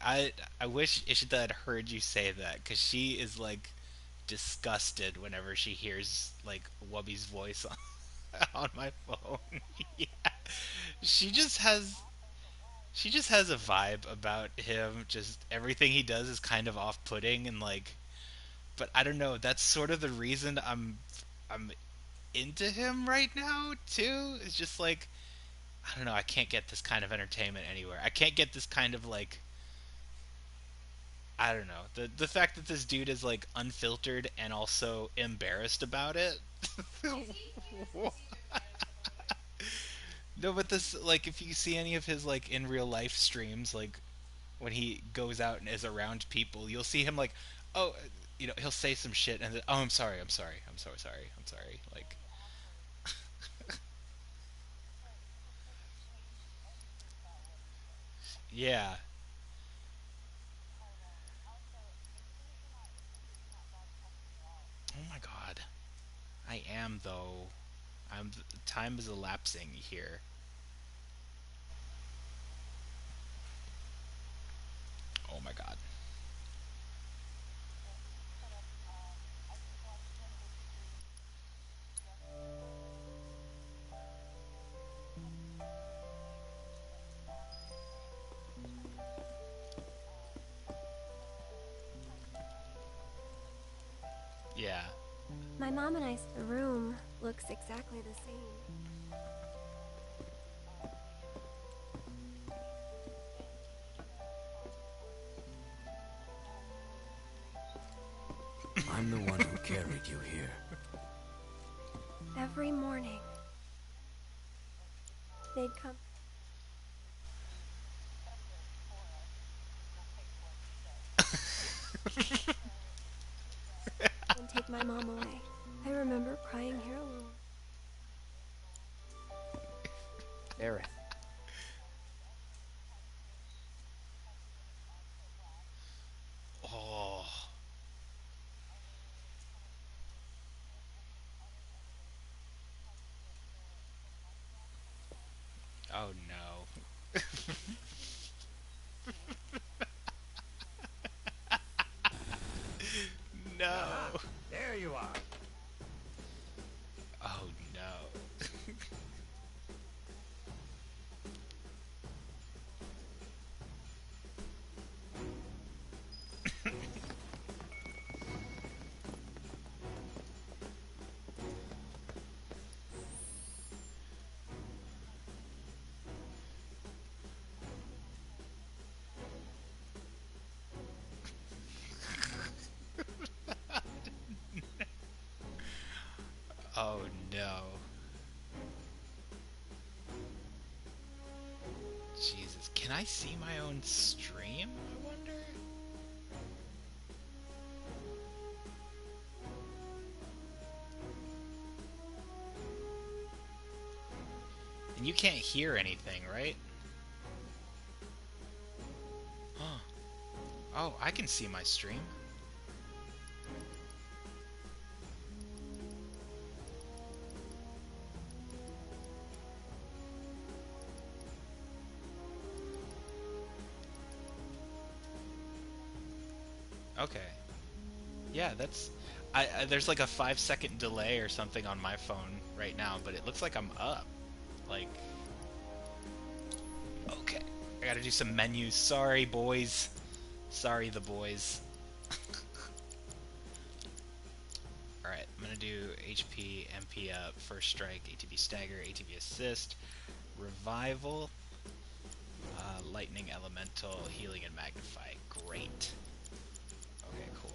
I wish Ishida had heard you say that, because she is like disgusted whenever she hears like Wubby's voice on, on my phone. Yeah. She just has she just has a vibe about him. Just everything he does is kind of off-putting, and like, but I don't know. That's sort of the reason I'm into him right now too. It's just like, I don't know. I can't get this kind of entertainment anywhere. I can't get this kind of like, I don't know. The fact that this dude is like unfiltered and also embarrassed about it. No, but this, like, if you see any of his like in real life streams, like when he goes out and is around people, you'll see him like, oh, he'll say some shit and then, oh, I'm so sorry, I'm sorry. Like, yeah. Oh my god. I am though. I'm Time is elapsing here. Oh my god. Yeah. My mom and I's room looks exactly the same. I'm the one who carried you here. Every morning, they'd come and take my mom away. I remember crying here alone. Aaron. Oh. Oh no. Aha! No. There you are. Oh no. Oh no. Jesus. Can I see my own stream, I wonder? And you can't hear anything, right? Huh. Oh, I can see my stream. Okay. Yeah, that's. There's like a 5 second delay or something on my phone right now, but it looks like I'm up. Like, okay. I gotta do some menus. Sorry, boys. Sorry, the boys. Alright, I'm gonna do HP, MP up, First Strike, ATB Stagger, ATB Assist, Revival, Lightning Elemental, Healing, and Magnify. Great. Okay, cool.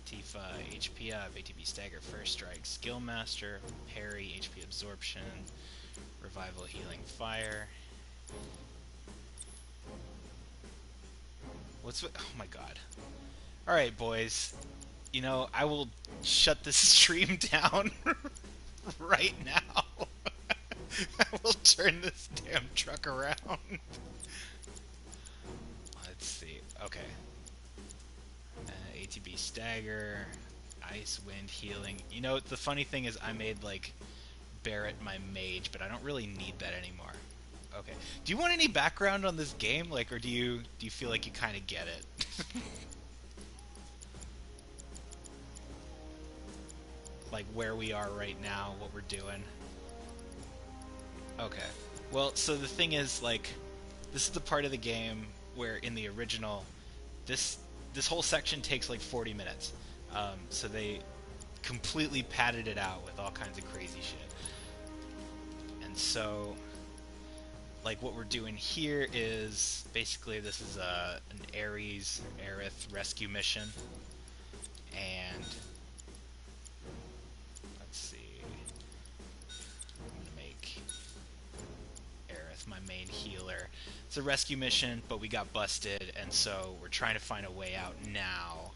Tifa, HP up, ATB Stagger, First Strike, Skill Master, Parry, HP Absorption, Revival, Healing, Fire. Oh my god. Alright, boys. I will shut this stream down right now. I will turn this damn truck around. Let's see. Okay. ATB Stagger, Ice, Wind, Healing. The funny thing is I made, like, Barret my mage, but I don't really need that anymore. Okay. Do you want any background on this game, like, or do you feel like you kind of get it? Like where we are right now, what we're doing? Okay. Well, so the thing is, like, this is the part of the game where in the original, this this whole section takes like 40 minutes. So they completely padded it out with all kinds of crazy shit. And so, like, what we're doing here is basically this is an Aerith rescue mission, and let's see, I'm gonna make Aerith my main healer. It's a rescue mission, but we got busted, and so we're trying to find a way out now.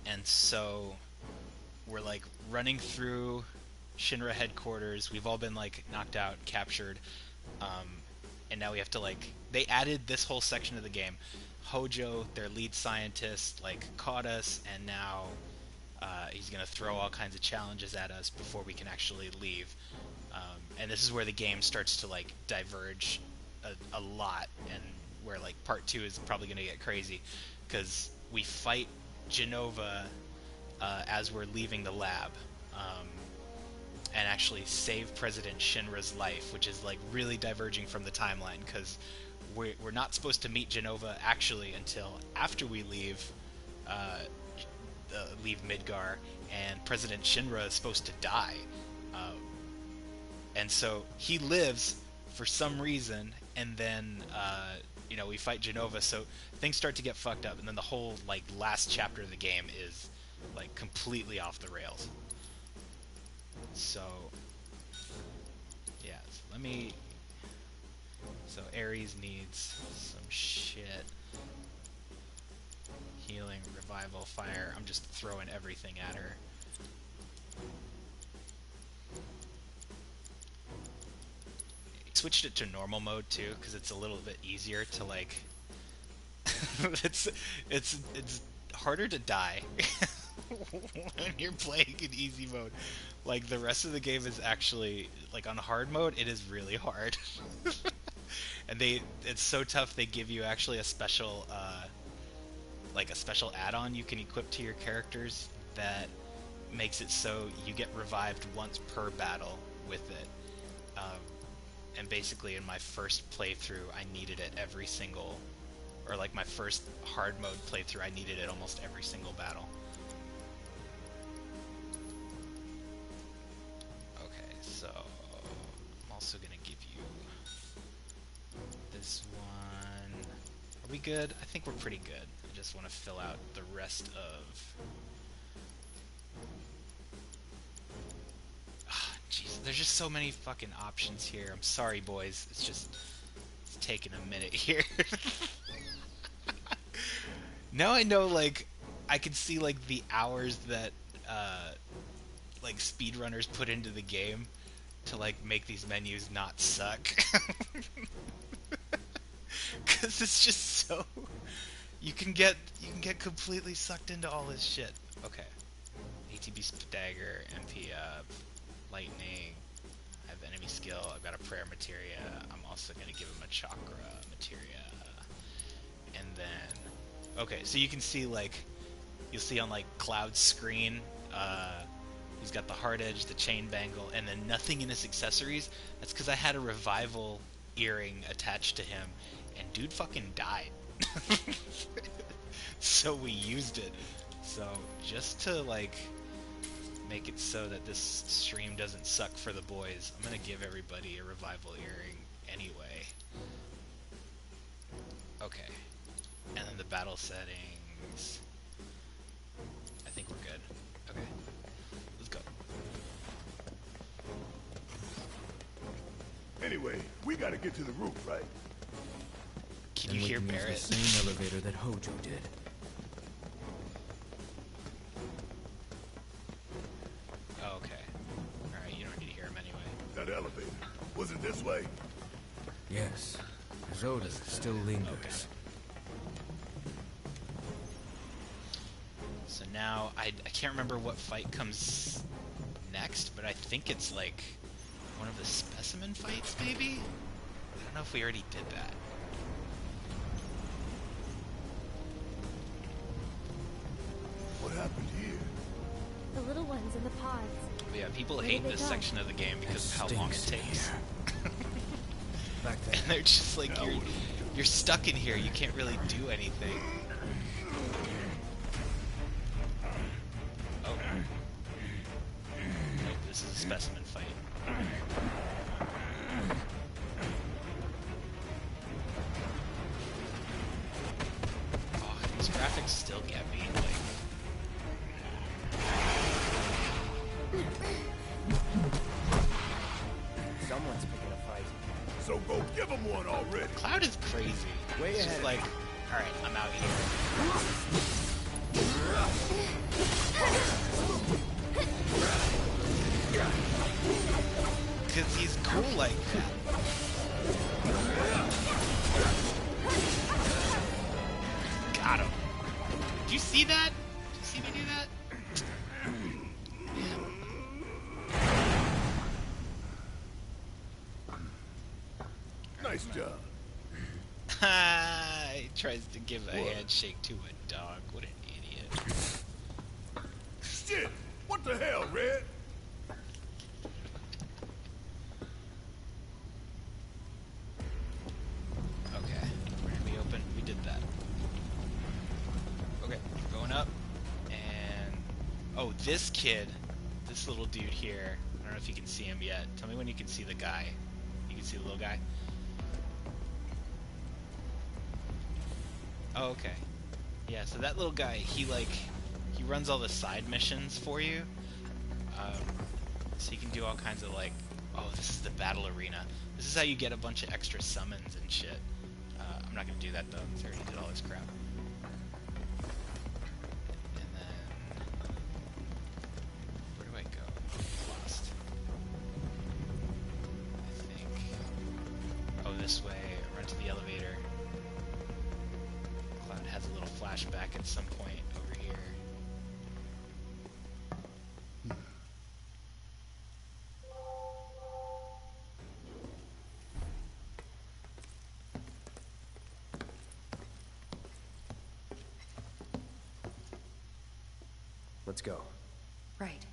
And so we're like running through Shinra headquarters. We've all been like knocked out, captured, and now we have to like. They added this whole section of the game. Hojo, their lead scientist, like caught us, and now he's gonna throw all kinds of challenges at us before we can actually leave. And this is where the game starts to like diverge a lot, and where like part 2 is probably gonna get crazy, because we fight Genova as we're leaving the lab, and actually save President Shinra's life, which is like really diverging from the timeline, because we're not supposed to meet Genova actually until after we leave Midgar, and President Shinra is supposed to die, and so he lives for some reason, and then we fight Genova, so things start to get fucked up, and then the whole like last chapter of the game is like completely off the rails. So yeah, so Ares needs some shit. Healing, revival, fire. I'm just throwing everything at her. Switched it to normal mode too, because it's a little bit easier to like. it's harder to die when you're playing in easy mode. Like the rest of the game is actually like on hard mode. It is really hard, and it's so tough. They give you actually a special add-on you can equip to your characters that makes it so you get revived once per battle with it. And basically, in my first playthrough, I needed it every single, or like my first hard mode playthrough, I needed it almost every single battle. Okay, so I'm also gonna give you this one. Are we good? I think we're pretty good. I just want to fill out the rest of. Jeez, there's just so many fucking options here. I'm sorry, boys. It's taking a minute here. Now I know, like, I can see, like, the hours that, like, speedrunners put into the game to, like, make these menus not suck. Because it's just so... You can get completely sucked into all this shit. Okay. ATB Dagger, MP up. Lightning, I have enemy skill, I've got a prayer materia, I'm also going to give him a chakra materia, and then, okay, so you can see, like, you'll see on, like, Cloud's screen, he's got the hard edge, the chain bangle, and then nothing in his accessories. That's because I had a revival earring attached to him, and dude fucking died. So we used it. So, just to, like... make it so that this stream doesn't suck for the boys, I'm gonna give everybody a revival earring anyway. Okay. And then the battle settings. I think we're good. Okay. Let's go. Anyway, we gotta get to the roof, right? Can you hear Barrett? The same elevator that Hojo did. Oh, okay. Alright, you don't need to hear him anyway. That elevator. Was it this way? Yes. Zoda still lingers. Okay. So now, I can't remember what fight comes next, but I think it's like One of the specimen fights, maybe? I don't know if we already did that. What happened here? The little ones in the pods. But yeah, people Where hate did they this go? section of the game because of how long it Stinks in takes. here. Back there. And they're just like, you're stuck in here, you can't really do anything. Oh. Nope, this is a specimen fight. Oh, these graphics still get me, like... Someone's picking a fight. So go give him one already. Cloud is crazy. Way It's just ahead. like, alright, I'm out here. Because he's cool like that. Got him. Did you see that? Did you see me do that? Nice job. He tries to give a handshake to a dog. What an idiot. Shit! What the hell, Red? Okay, where did we open? We did that. Okay, going up, and... Oh, this kid, this little dude here, I don't know if you can see him yet. Tell me when you can see the guy. You can see the little guy? Oh, okay. Yeah, so that little guy, he runs all the side missions for you. So you can do all kinds of like, oh, this is the battle arena. This is how you get a bunch of extra summons and shit. I'm not gonna do that though, because I already did all this crap. And then, where do I go? I'm lost. I think, oh, this way, run to the elevator. Cloud has a little flashback at some point over here. Let's go. Right.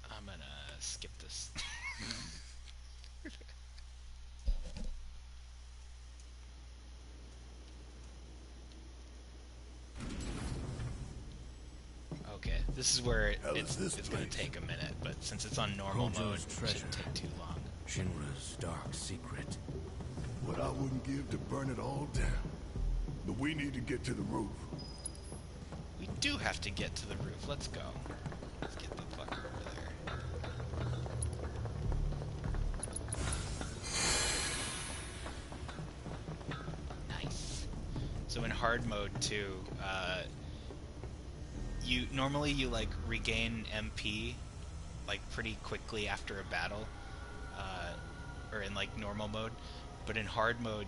I'm gonna skip this. Okay, this is where Hell is it's this gonna place? take a minute, but since it's on normal mode, Hojo's it treasure. shouldn't take too long. Shinra's dark secret. What I wouldn't give to burn it all down. But we need to get to the roof. We do have to get to the roof. Let's go. Let's get the fuck over there. Nice. So in hard mode too, you like regain MP like pretty quickly after a battle, or in like normal mode, but in hard mode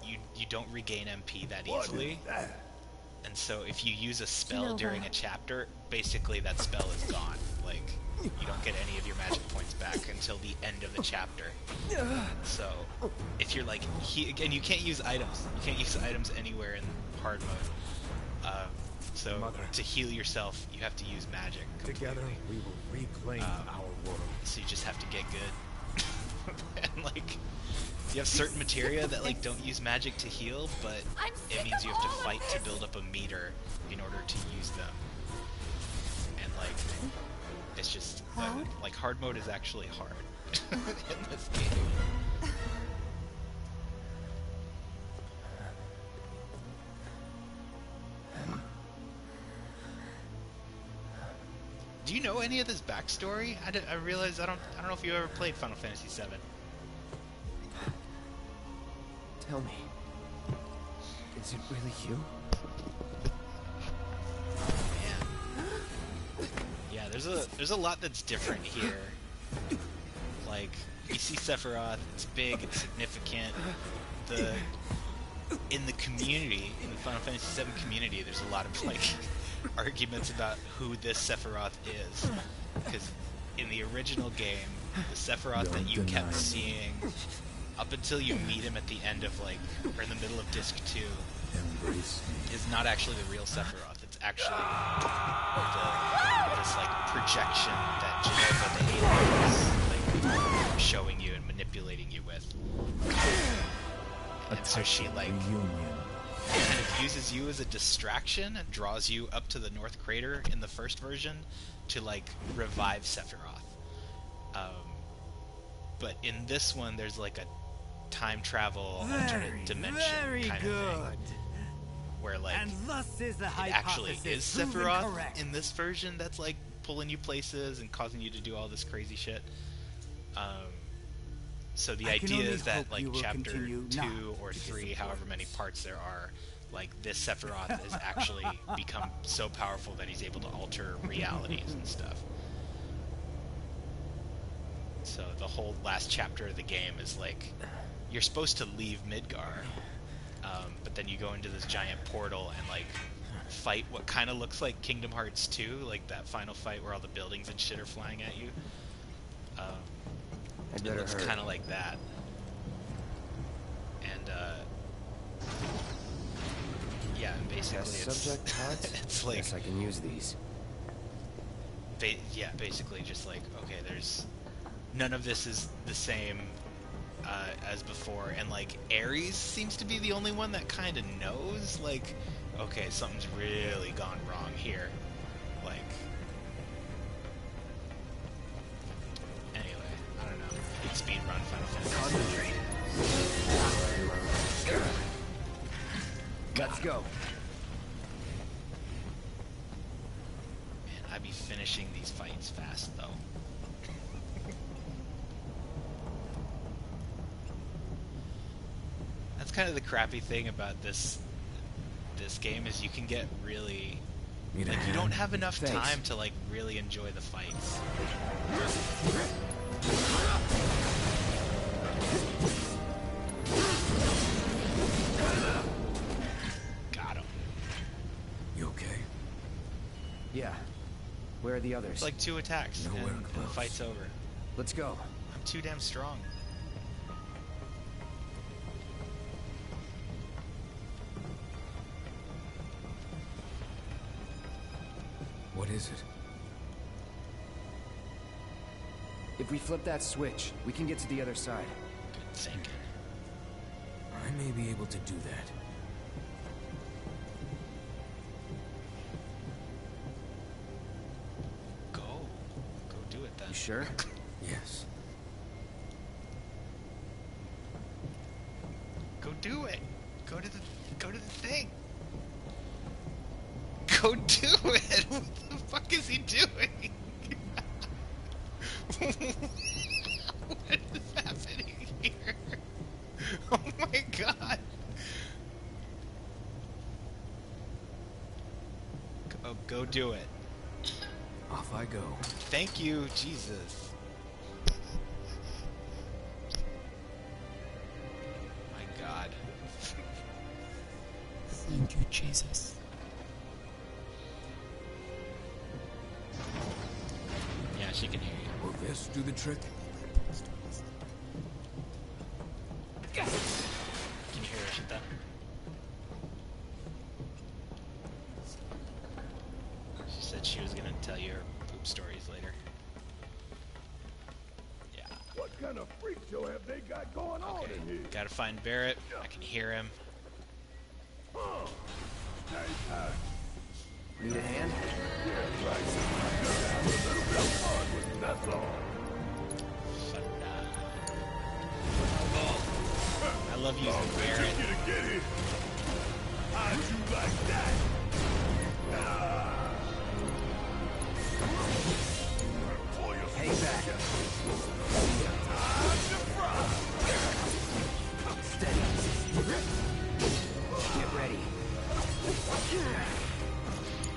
you don't regain MP that What is easily. that? And so if you use a spell Nova. during a chapter, basically that spell is gone. Like, you don't get any of your magic points back until the end of the chapter. So, if you're like, and you can't use items. You can't use items anywhere in hard mode. So, Mother. to heal yourself, you have to use magic Together, completely. we will reclaim our world. So you just have to get good. And like, you have certain materia that like don't use magic to heal, but I'm it sick means of you have to all of fight to this. build up a meter in order to use them. And like, it's just Cloud? like hard mode is actually hard in this game. Do you know any of this backstory? I realize I don't know if you ever played Final Fantasy VII. Tell me, is it really you? Yeah, there's a lot that's different here. Like, you see Sephiroth, it's big, it's significant. In the community, in the Final Fantasy VII community, there's a lot of like arguments about who this Sephiroth is. Because in the original game, The Sephiroth that you kept seeing up until you meet him at the end of, like, or in the middle of Disc 2, Embrace me. is not actually the real Sephiroth. It's actually this, like, projection that Jenova the alien is, like, showing you and manipulating you with. And so she, like, Reunion. kind of uses you as a distraction and draws you up to the North Crater in the first version to, like, revive Sephiroth. But in this one, there's, like, a time travel alternate dimension kind of thing. Where, like, And thus is the it actually is hypothesis proven Sephiroth correct. in this version that's, like, pulling you places and causing you to do all this crazy shit. So the I can idea only is that, hope like, you will chapter continue 2 not or to 3, disappoint. however many parts there are, like, this Sephiroth has actually become so powerful that he's able to alter realities and stuff. So the whole last chapter of the game is, like, you're supposed to leave Midgar, but then you go into this giant portal and, like, fight what kind of looks like Kingdom Hearts 2, like that final fight where all the buildings and shit are flying at you. I'd It better looks hurry. kind of like that. And, yeah, basically Test it's... subject pods? it's like... Guess I can use these. Yeah, basically just like, okay, there's... None of this is the same as before, and, like, Ares seems to be the only one that kind of knows, like, okay, something's really gone wrong here. Like... Anyway, I don't know. Big speed run Final Fantasy. Let's go. Man, I'd be finishing these fights fast, though. That's kind of the crappy thing about this game, is you can get really... Need a Like, you hand? don't have enough Thanks. time to, like, really enjoy the fights. Got him. You okay? Yeah. Where are the others? It's like 2 attacks, Nowhere and the close. fight's over. Let's go. I'm too damn strong. What is it? If we flip that switch, we can get to the other side. Good thinking. I may be able to do that. Go. Go do it then. You sure? Yes. Go do it. Go to the thing. Go do it. What the fuck is he doing? What is happening here? Oh my god. Go do it. Off I go. Thank you, Jesus. My god. Thank you, Jesus. Yeah, she can hear you. Will this do the trick? Can you hear Ishita? She said she was gonna tell you her poop stories later. Yeah. What kind of freak show have they got going on Okay. in here? Gotta find Barrett. I can hear him. Need a hand? That's all. I love using Barrett. You to get it. How'd you like that? Pull your Hang back. Steady. Get ready.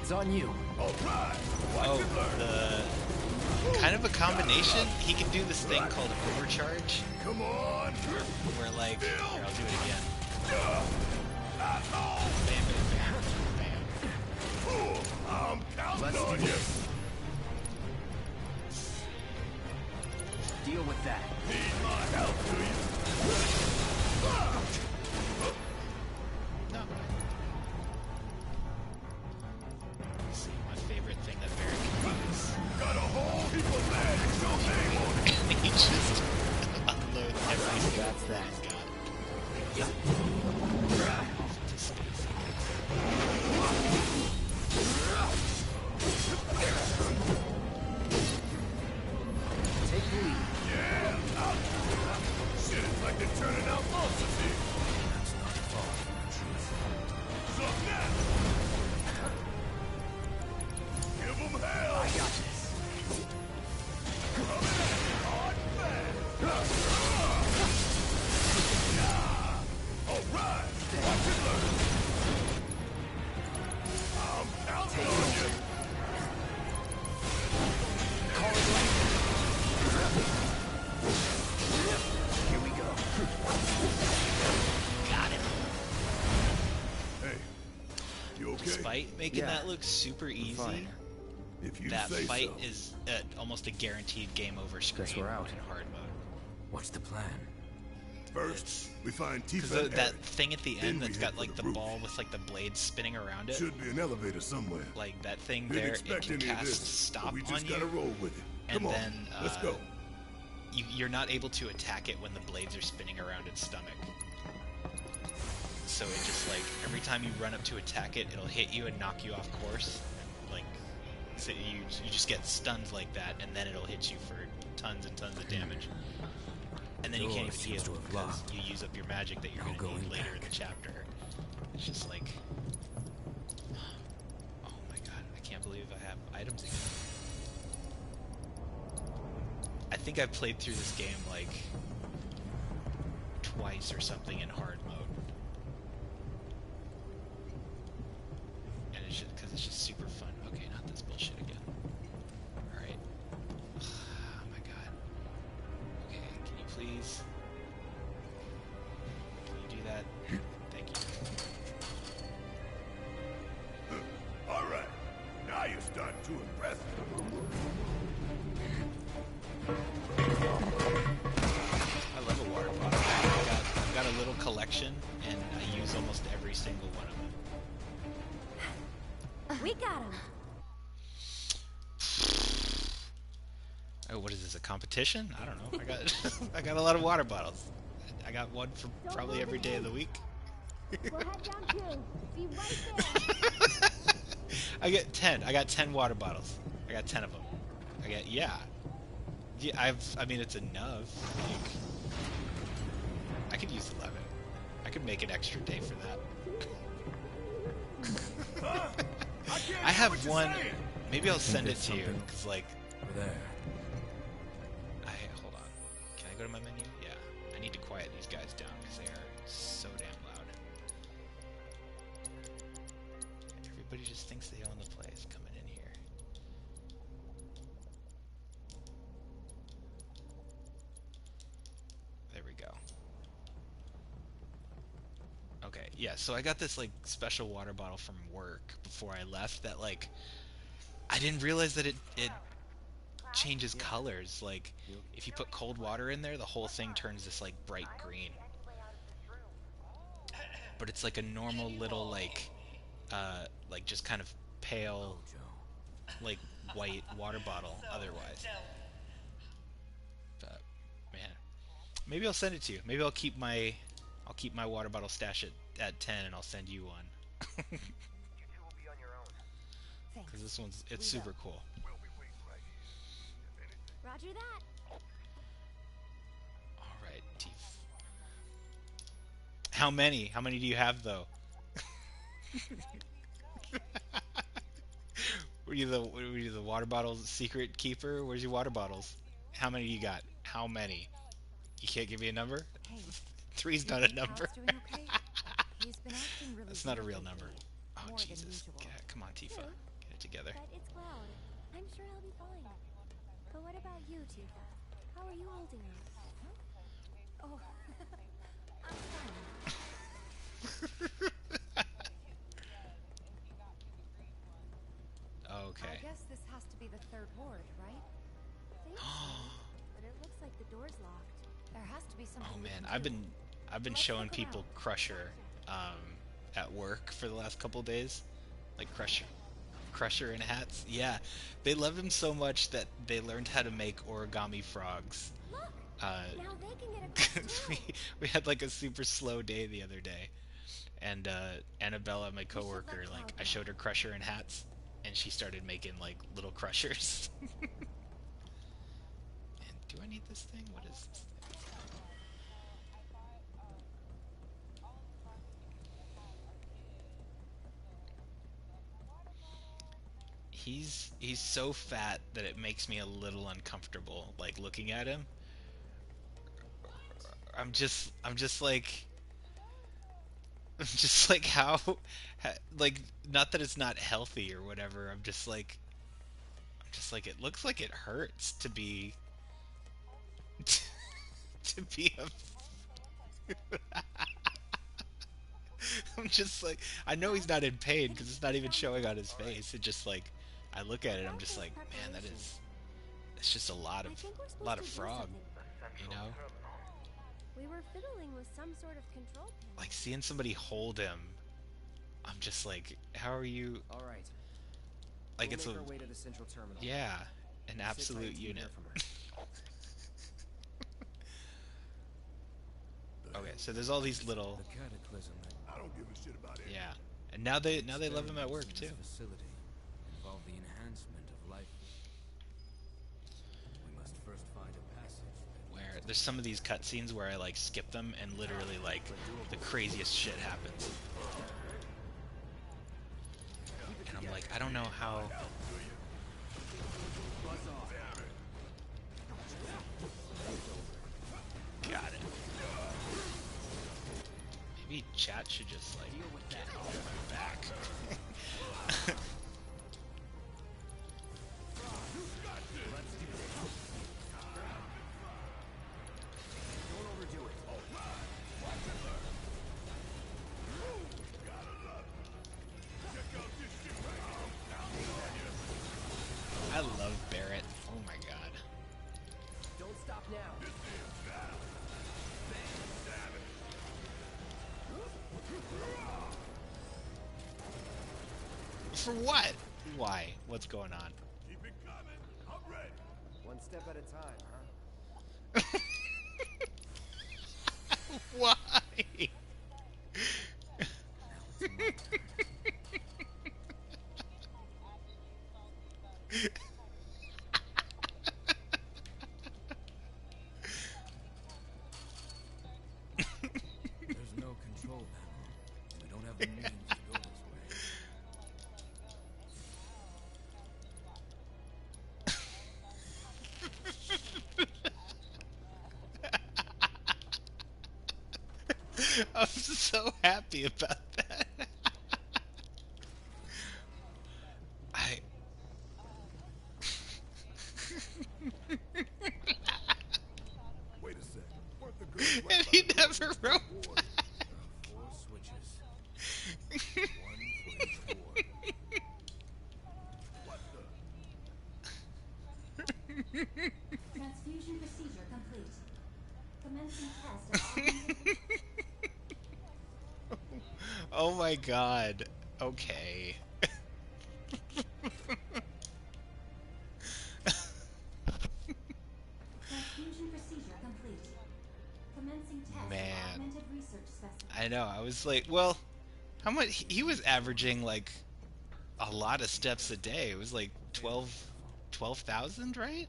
It's on you. All right. Oh, the kind of a combination. He can do this thing called overcharge, Come on. where, like, here, I'll do it again. That's all. Bam, bam, bam, bam. I'm counting Let's on do you. this. Deal with that. Need my help, do you? No. Let's see, my favorite thing that Barry can do is Got a whole heap of lead. Your name on it. he just unloads everything That's that. he's got. Yep. To space. Take the lead. Yeah. Shit, it's like they're turning out monsters here. That's not far from the truth. What's up now? Give them hell. I got this. Coming at you hard and fast. All right. Watch it learn. I'm counting on you. Call it right. Here we go. Got him. Hey, you okay? Despite making Yeah. that look super easy, Fine. If you that say fight so. is almost a guaranteed game over screen we're out. in hard mode. What's the plan? First, we find Because Tifa and that Eric. thing at the Then end we that's head got for like the the roof. ball with like the blades spinning around it, Should be an elevator somewhere. like that thing Didn't there, it expect can any of cast this. stop but we just on gotta you, roll with it. and Come on, then let's go. you're not able to attack it when the blades are spinning around its stomach. So it just like every time you run up to attack it, it'll hit you and knock you off course. Like so you just get stunned like that, and then it'll hit you for tons and tons of damage. And then you can't Door even seems heal to have because locked. you use up your magic that you're No going to need going later in back. the chapter. It's just like, oh my god, I can't believe I have items again. I think I played through this game like twice or something in hard mode. And it's just because it's just super fun. Okay, not this bullshit again. Alright. Oh my god. Okay, can you please... Can you do that? Thank you. All right, now you're starting to impress me. I love a water bottle. I've got a little collection, and I use almost every single one of them. We got him. Oh, what is this? A competition? I don't know. I got a lot of water bottles. I got one for probably every day of the week. We'll head down too. Be right there. I get 10. I got 10 water bottles. I got 10 of them. Yeah. I mean, it's enough. Like, I could use 11. I could make an extra day for that. I have one. Maybe I'll send it to you because, like, Over there. hold on. Can I go to my menu? Yeah. I need to quiet these guys down because they are so damn loud. Everybody just thinks they own the place coming in here. There we go. Okay, yeah, so I got this like special water bottle from work before I left that like I didn't realize that it changes colors. Like if you put cold water in there, the whole thing turns this like bright green. But it's like a normal little like just kind of pale like white water bottle otherwise. But man, maybe I'll send it to you. Maybe I'll keep my water bottle stash at 10 and I'll send you one. Thanks. Cuz it's super cool. Roger that. All right, Teef. How many? How many do you have though? Were you the water bottles secret keeper? Where's your water bottles? How many you got? How many? You can't give me a number? Hey, Three's not a number. Hal's doing okay? He's been acting really That's not a real weird number. lately, Oh more than Jesus! usual. Come on, Tifa, True. get it together. But it's Cloud. I'm sure he'll be fine. But what about you, Tifa? How are you holding up? Huh? Oh, I'm fine. Okay. I guess this has to be the third ward, right? Think so. But it looks like the has to be something Oh we man, can I've do. been Let's showing look people around. Crusher at work for the last couple days, like Crusher in hats. Yeah, they love him so much that they learned how to make origami frogs. Look! Uh, Now they can get across we too. we had like a super slow day the other day, and Annabella, my We should coworker, let like Cloud I know. showed her Crusher in hats, and she started making like little crushers. And do I need this thing? What is this thing? He's so fat that it makes me a little uncomfortable, like looking at him. I'm just like I'm just like like not that it's not healthy or whatever. I'm just like it looks like it hurts to be to be a I'm just like I know he's Well, not in pain it because it's not it even sounds like showing on a his face. It just like I look at it, I'm about just those like, man, that is preparations. it's just I think we're a supposed lot to of do frog, something. you know? We were fiddling with some sort of control panel. Like seeing somebody hold him, I'm just like, how are you All right. like We'll it's make a our way to the central terminal. yeah, an Sit tight absolute till you hear unit. from her. Okay, so there's all these little The cataclysm that I don't give a shit about it. yeah. And now they love him at work experiments in too. this facility involve the enhancement of life. We must first find a passage. Where there's some of these cutscenes where I like skip them and literally like the craziest shit happens. And I'm like, I don't know how. Got it. Maybe chat should just like get off my back. Don't overdo it. I love Barrett. Oh my god. Don't stop now. For what? Why? What's going on? Keep it coming. I'm ready. One step at a time, huh? Why? Now it's my turn. There's no control panel. We don't have the means to go this way. I'm so happy about that. I Wait a sec. Weren't the girls right and about he the never building wrote before? back. There are 4 switches. One for each ward. What the? Transfusion procedure complete. Commencing test of augmented. Oh my god. Okay. Transfusion procedure complete. Commencing test Man. of augmented research specimen. I know. I was like, well, how much he was averaging like a lot of steps a day. It was like 12,000, right?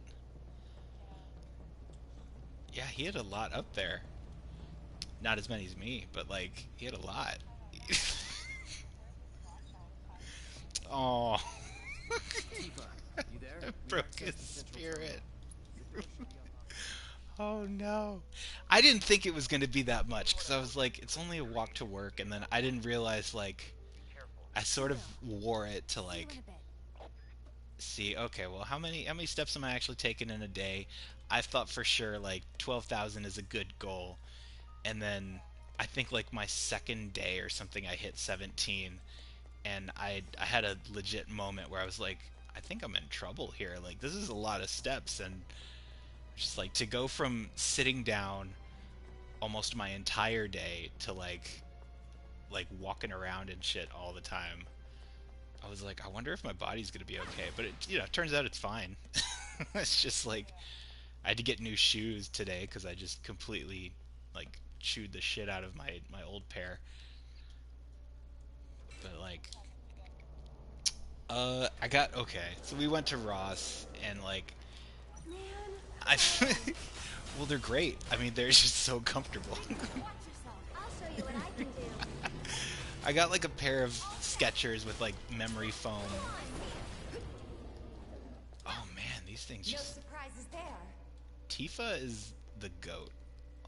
Yeah, he had a lot up there. Not as many as me, but like he had a lot. Oh, Tifa, you there? I Need broke access his to central spirit. terminal. Oh no. I didn't think it was going to be that much because I was like, it's only a walk to work, and then I didn't realize like I sort of wore it to See you in like a bit. see, okay, well, how many steps am I actually taking in a day? I thought for sure like 12,000 is a good goal, and then I think like my second day or something I hit 17, and I had a legit moment where I was like, I think I'm in trouble here. Like this is a lot of steps, and just like to go from sitting down almost my entire day to like walking around and shit all the time. I was like, I wonder if my body's gonna be okay, but it, you know, turns out it's fine. It's just like I had to get new shoes today because I just completely like chewed the shit out of my old pair. But like, I got okay. So we went to Ross and like Man, I, well, they're great. I mean, they're just so comfortable. watch yourself. I'll show you what I can do. I got like a pair of Skechers with like memory foam. Oh man, these things No just. surprises there. Tifa is the goat.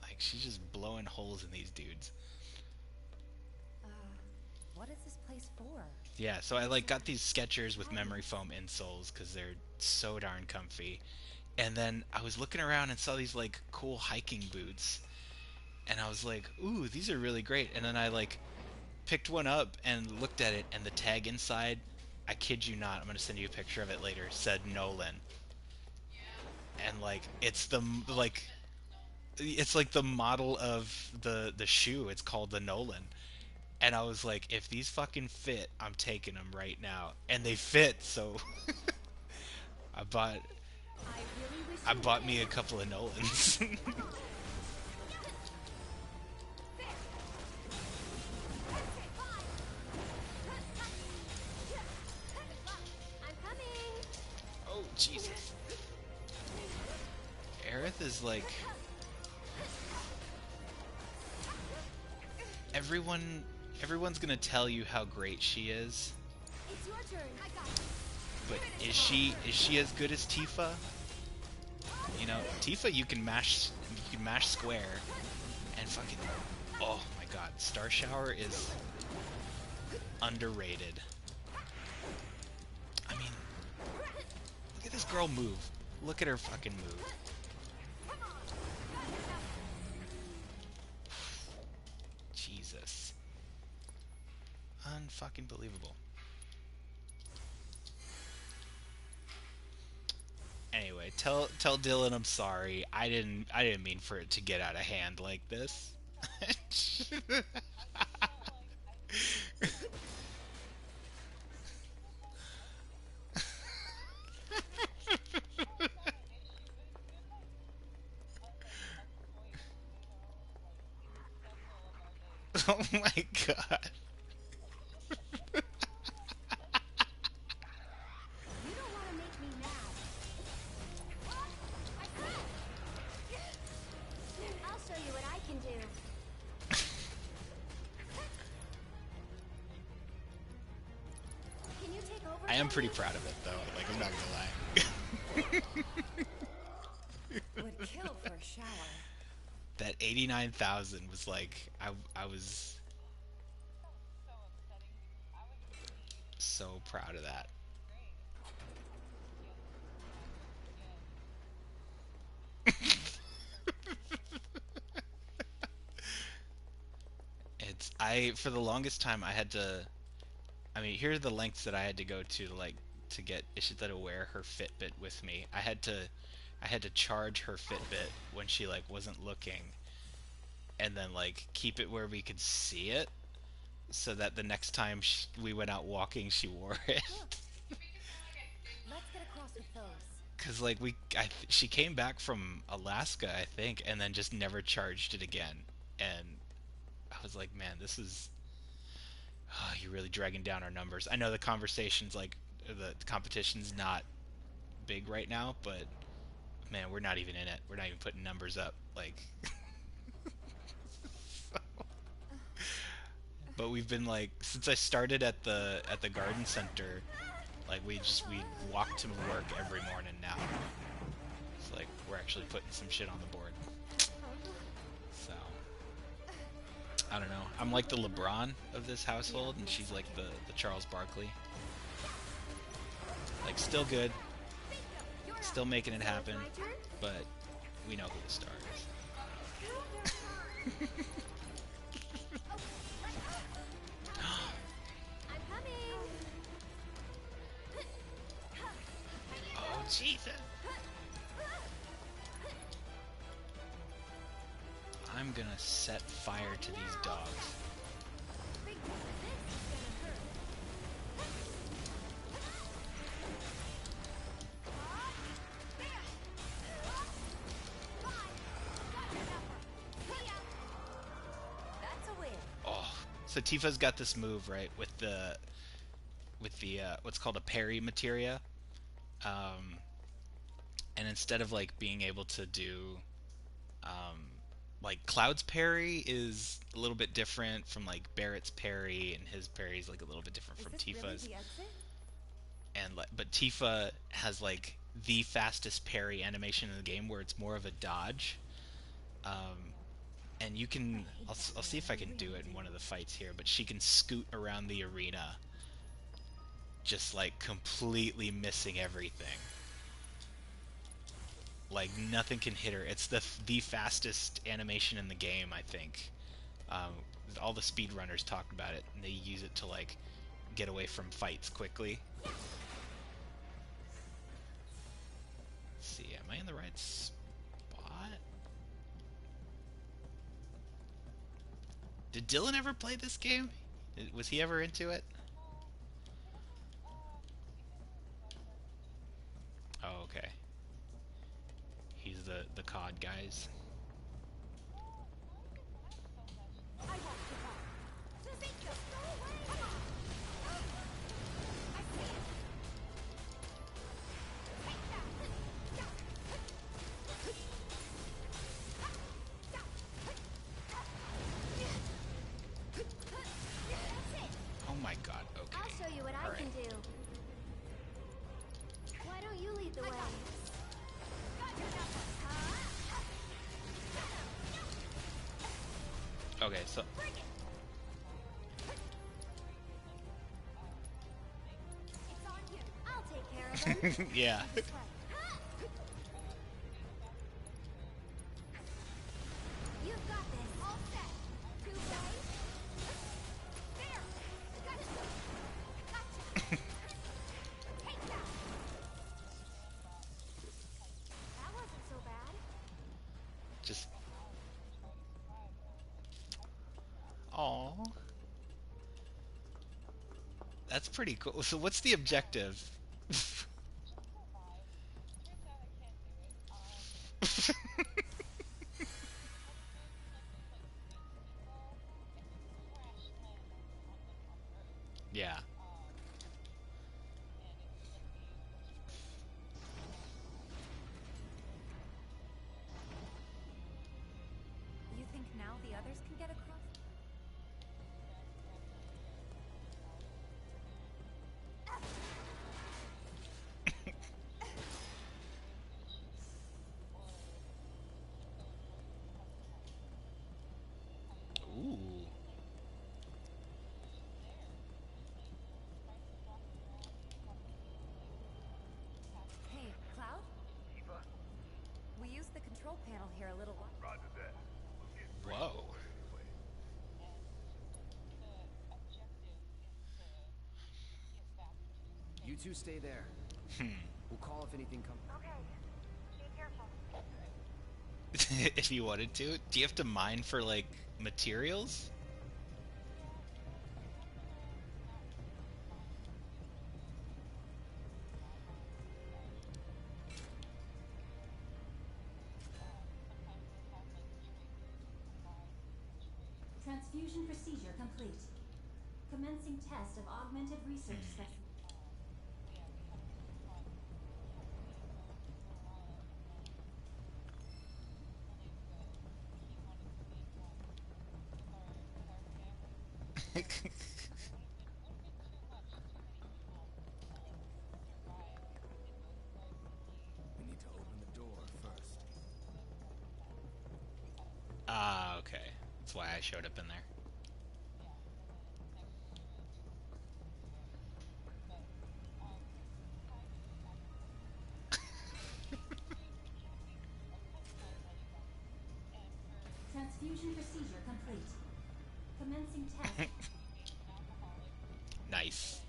Like she's just blowing holes in these dudes. What is this place for? Yeah, so I like got these Skechers with memory foam insoles because they're so darn comfy. And then I was looking around and saw these like cool hiking boots, and I was like, "Ooh, these are really great." And then I like picked one up and looked at it, and the tag inside, I kid you not, I'm gonna send you a picture of it later, said Nolan. And like it's like the model of the shoe. It's called the Nolan. And I was like, if these fucking fit, I'm taking them right now. And they fit, so I bought I really wish I you bought me a would. couple of Nolans. I'm coming. Oh Jesus! Aerith is like everyone's gonna tell you how great she is, It's your turn. I got it. but is she as good as Tifa? You know, Tifa you can mash square and fucking oh my god, Star Shower is underrated. I mean, look at this girl move. Look at her fucking move. Jesus. Unfucking believable. Anyway, tell Dylan I'm sorry. I didn't mean for it to get out of hand like this. Oh my god. You don't want to make me mad. I'll show you what I can do. Can you take over? I am for pretty me? proud of it though. Like I'm not gonna lie. Would kill for a shower. That 89,000 was like I was so proud of that. It's I for the longest time I had to I mean, here are the lengths that I had to go to like to get Ishita to wear her Fitbit with me. I had to charge her Fitbit when she like wasn't looking, and then like keep it where we could see it, so that the next time we went out walking, she wore it. Let's get across with those. Cause like she came back from Alaska, I think, and then just never charged it again. And I was like, man, this is you're really dragging down our numbers. I know the conversation's like the competition's not big right now, but man, we're not even in it. We're not even putting numbers up. Like, but we've been like since I started at the garden center, like we walk to work every morning now. It's like we're actually putting some shit on the board. So I don't know. I'm like the LeBron of this household, and she's like the Charles Barkley. Like still good, still making it happen, My turn? but we know who the star is. I'm coming. Oh Jesus! I'm gonna set fire to these dogs. Big piece of this is gonna hurt. That's a win. Oh, so Tifa's got this move right with the what's called a parry materia, um, and instead of like being able to do like Cloud's parry is a little bit different from like Barrett's parry, and his parry is like a little bit different Is from this really Tifa's. the exit? And but Tifa has like the fastest parry animation in the game, where it's more of a dodge. And you can I'll see if I can do it in one of the fights here, but she can scoot around the arena just like completely missing everything. Like nothing can hit her. It's the fastest animation in the game, I think. Um, all the speedrunners talked about it, and they use it to like get away from fights quickly. Let's see, am I in the right spot? Did Dylan ever play this game? Was he ever into it? Oh, okay. He's the COD guys. I won't give up. Tazika, go away! Come on! I see it! Take that! That's it! Oh my god, okay. I'll show you what I Alright. can do. Why don't you lead the way? Okay, so It's on you. I'll take care of them. yeah. This way. You've got this. All set. Two ways. There. Got it. Gotcha. Take that. That wasn't so bad. Just Aw. That's pretty cool. So what's the objective? Yeah. You think now the others can get across? Ooh. Hey, Cloud? We used the control panel here a little while. Whoa. You two stay there. We'll call if anything comes. Okay. Be careful. If you wanted to, do you have to mine for like materials? Transfusion procedure complete. Commencing test of augmented research specimen. We need to open the door first. Ah, okay. That's why I showed up in there. Transfusion procedure complete. Commencing test. Nice.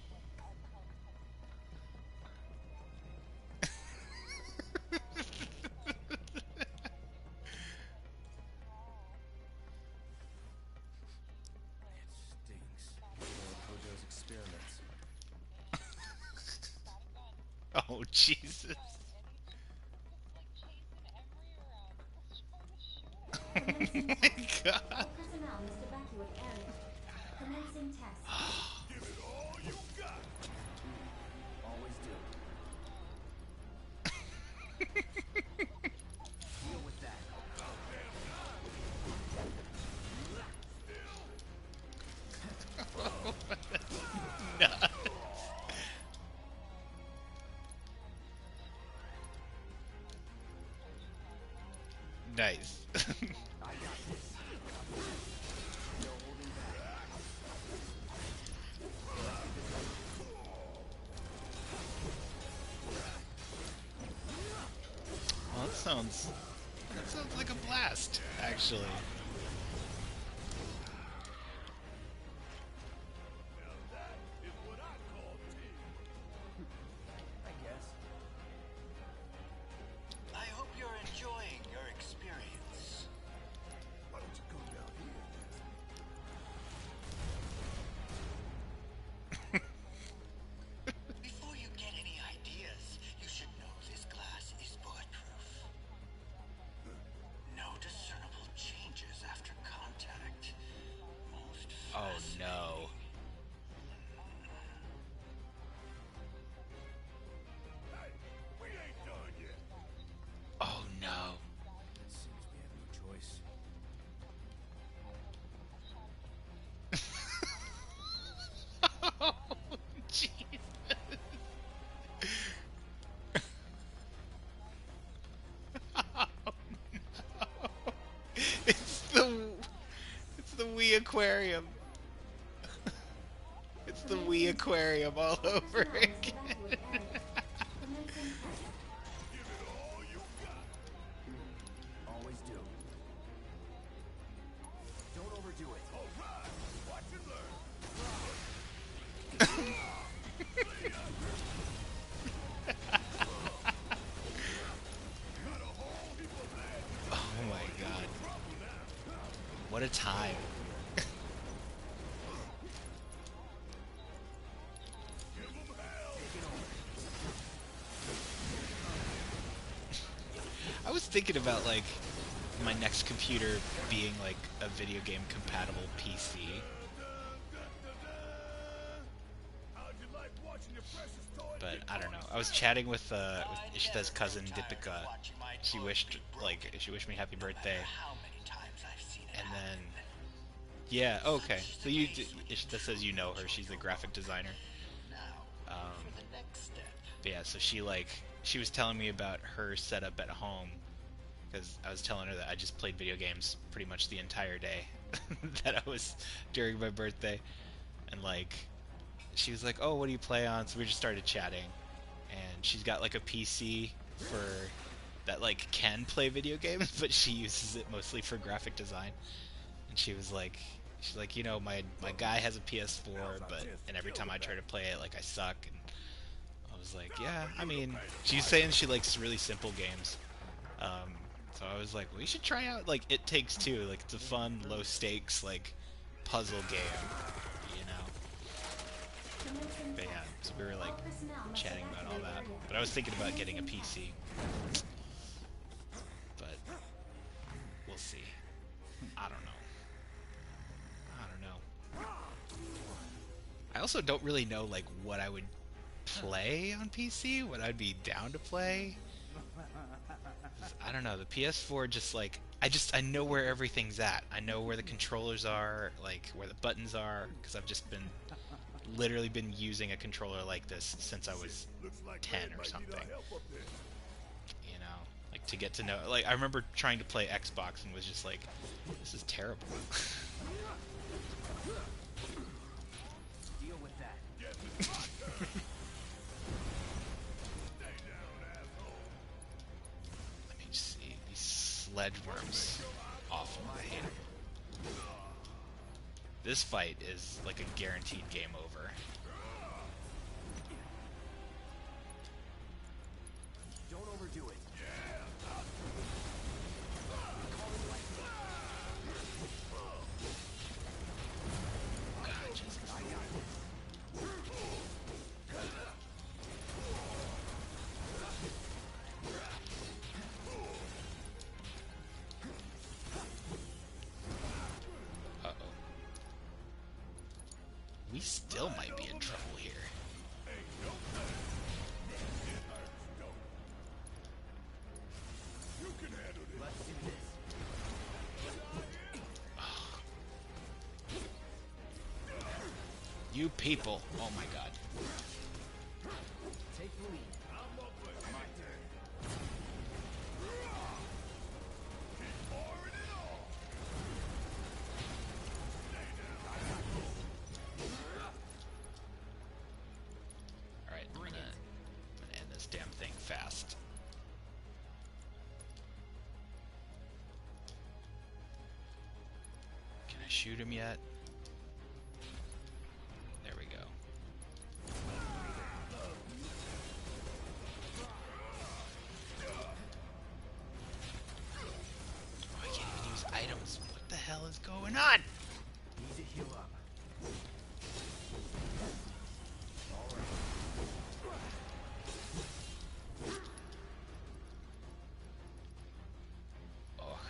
Jesus. Oh Commencing my test. god. All personnel must evacuate area. Commencing test. Always do. Deal with that. Nuts. Nice. I got this. No holding back. Well, that sounds like a blast, actually. I guess. I hope you're enjoying your experience. Why don't you come down here? Before you get any ideas, you should know this glass is bulletproof. No discernible changes after contact. Most Oh fascinating. no. Hey, we ain't done yet. Oh no. It seems we have no choice. Oh, Jesus. Oh, no. It's the Wii aquarium. It's the Wii aquarium all All over personnel must again. evacuate area. Commencing test. Always do. Don't overdo it. Watch and learn. Oh my god. What a time. I was thinking about like my next computer being like a video game compatible PC, How'd you like watching your precious toy but get I don't know. caught? I was chatting with I Ishita's never cousin grow tired of Deepika. watching my She toys wished be broken, she wished me happy no birthday, matter how many times I've seen it and then happen. yeah, okay. Such is So the you case with Ishita says you know her. She's the graphic designer. Now, for the next step. But yeah, so she was telling me about her setup at home, because I was telling her that I just played video games pretty much the entire day that I was during my birthday, and like she was like, "Oh, what do you play on?" So we just started chatting, and she's got like a PC for that like can play video games, but she uses it mostly for graphic design. And she's like, you know, my guy has a PS4, and every time I try to play it, like I suck. And I was like, yeah, I mean, she's saying she likes really simple games. So I was like, well, you should try out like It Takes Two. Like it's a fun, low stakes like puzzle game, you know. Commencing But yeah, test. so we were like All personnel must chatting about all evacuate that. area. But I was thinking about getting a Commencing PC. test. But we'll see. I don't know. I also don't really know like what I would play on PC, what I'd be down to play. I don't know. The PS4 just like I know where everything's at. I know where the controllers are, like where the buttons are, because I've just been literally been using a controller like this since I was Looks like 10 Red or might need something. our help up there. You know, like to get to know. Like I remember trying to play Xbox and was just like, this is terrible. Deal with that. Let me just see these sledge worms. Awful. I hate them. This fight is like a guaranteed game over. Don't overdo it. God, Jesus. still might be in trouble here. You can handle this. Let's do this. You people. Oh my god. Take the lead. I'm up for my turn. Keep firing it off. Alright, I'm gonna end this damn thing fast. Can I shoot him yet? There we go. Oh, I can't even use items. What the hell is going on? Need to heal up. Ugh.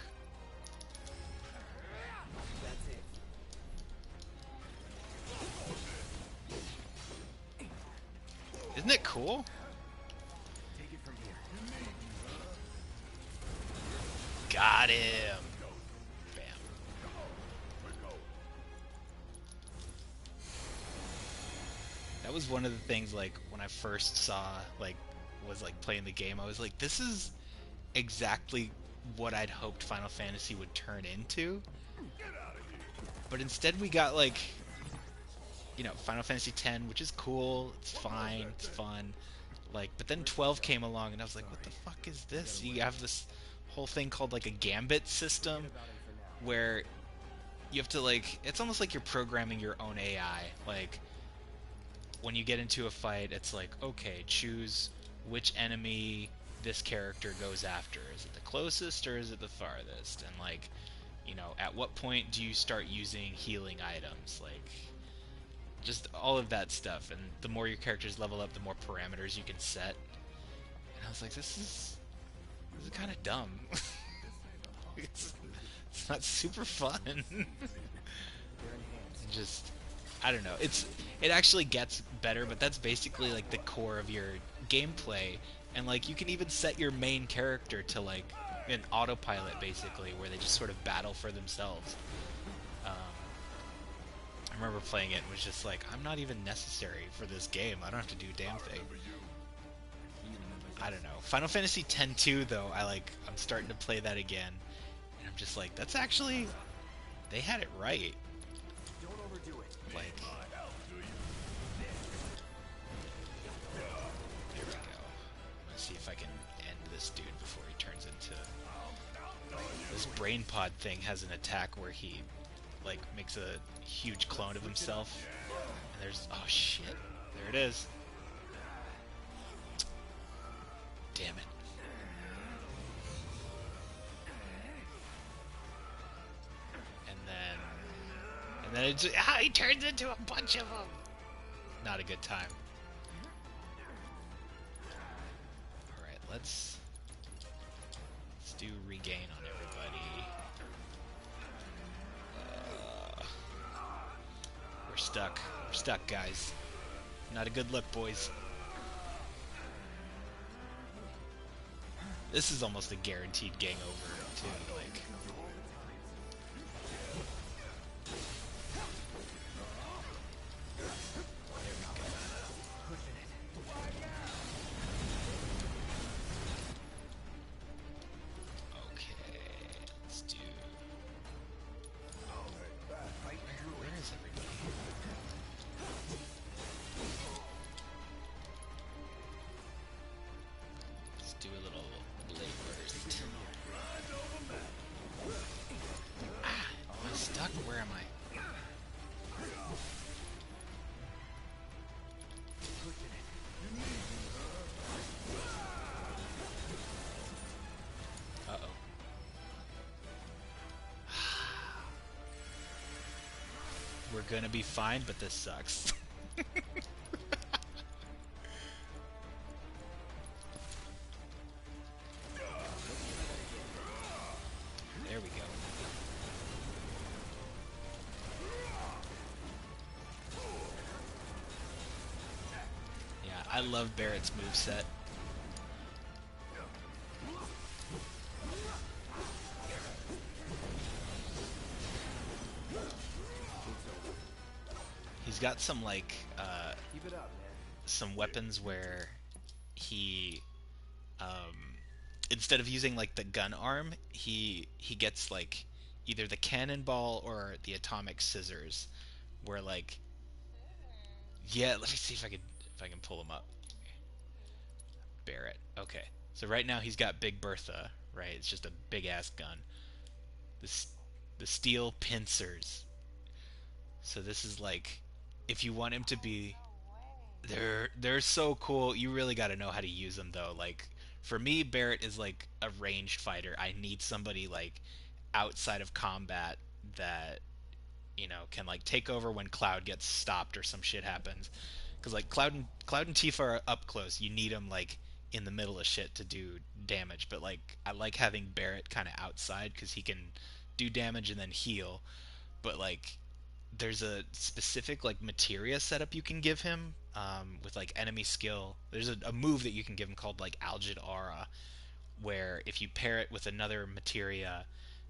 That's it. Isn't it cool? Take it from here. Got him. Bam. That was one of the things, like, when I first saw, like, was, like, playing the game, I was like, this is exactly what I'd hoped Final Fantasy would turn into. But instead we got, like, you know, Final Fantasy X, which is cool, it's fine, it's fun. Like, but then 12 came along, and I was like, what the fuck is this? You have this whole thing called, like, a gambit system, where you have to, like, it's almost like you're programming your own AI. Like, when you get into a fight, it's like, okay, choose which enemy this character goes after. Is it the closest or is it the farthest? And, like, you know, at what point do you start using healing items? Like, just all of that stuff. And the more your characters level up, the more parameters you can set. And I was like, this is kind of dumb. it's not super fun. Just, I don't know. It actually gets better, but that's basically like the core of your gameplay. And like, you can even set your main character to like an autopilot, basically, where they just sort of battle for themselves. I remember playing it and was just like, I'm not even necessary for this game. I don't have to do a damn thing. I don't know. Final Fantasy X-2, though, I'm starting to play that again, and I'm just like, that's actually, they had it right. Don't overdo it. Like, there we go. Let's see if I can end this dude before he turns into... This brain pod thing has an attack where he, like, makes a huge clone of himself. And there's... Oh, shit. There it is. Damn it. And then it's... Ah, he turns into a bunch of them! Not a good time. Alright, let's do regain on everybody. We're stuck. We're stuck, guys. Not a good look, boys. This is almost a guaranteed game over, too. Like, okay, let's do... Where is everybody? Let's do a little blade burst. Ah, am I stuck? Where am I? Uh-oh. We're gonna be fine, but this sucks. There we go. I love Barrett's moveset. He's got some like Keep it up, man. some weapons where he instead of using like the gun arm, he gets like either the cannonball or the atomic scissors, where like yeah, let me see if I can pull him up. Barrett. Okay. So right now he's got Big Bertha, right? It's just a big ass gun. The the steel pincers. So this is like if you want him to be they're so cool. You really got to know how to use them though. Like for me, Barrett is like a ranged fighter. I need somebody like outside of combat that can like take over when Cloud gets stopped or some shit happens. Because like Cloud and Tifa are up close. You need them like in the middle of shit to do damage. But like I like having Barrett kind of outside because he can do damage and then heal. But like there's a specific like materia setup you can give him with like enemy skill. There's a move that you can give him called like Algid Aura, where if you pair it with another materia,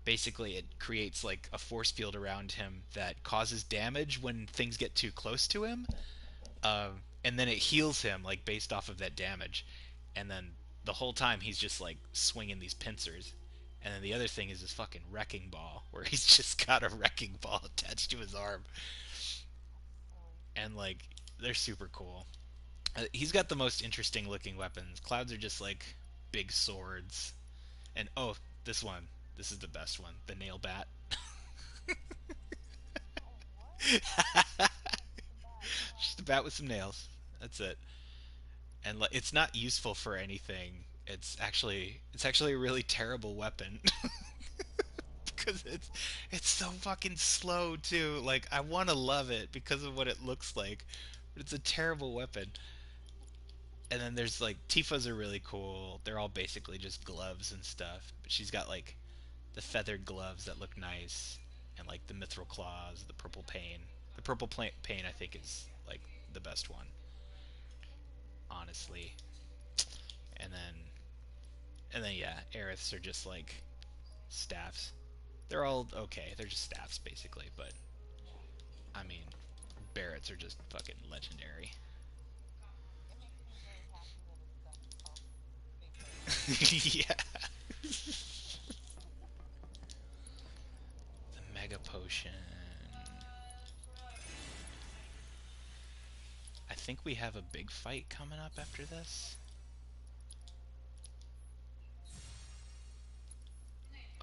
basically it creates like a force field around him that causes damage when things get too close to him, and then it heals him like based off of that damage, and then the whole time he's just like swinging these pincers. And then the other thing is this fucking wrecking ball, where he's just got a wrecking ball attached to his arm, and like they're super cool. He's got the most interesting looking weapons. Clouds are just like big swords, and oh, this one, this is the best one, the nail bat. Just a bat with some nails. That's it. And it's not useful for anything. It's actually a really terrible weapon because it's so fucking slow too. Like I want to love it because of what it looks like, but it's a terrible weapon. And then there's like Tifa's are really cool. They're all basically just gloves and stuff, but she's got like the feathered gloves that look nice, and like the mithril claws, the purple pain. The purple pain I think is like the best one, honestly. And then yeah, Aeriths are just like staffs. They're all okay. They're just staffs basically, but I mean, Barretts are just fucking legendary. Yeah. The Mega Potion. I think we have a big fight coming up after this.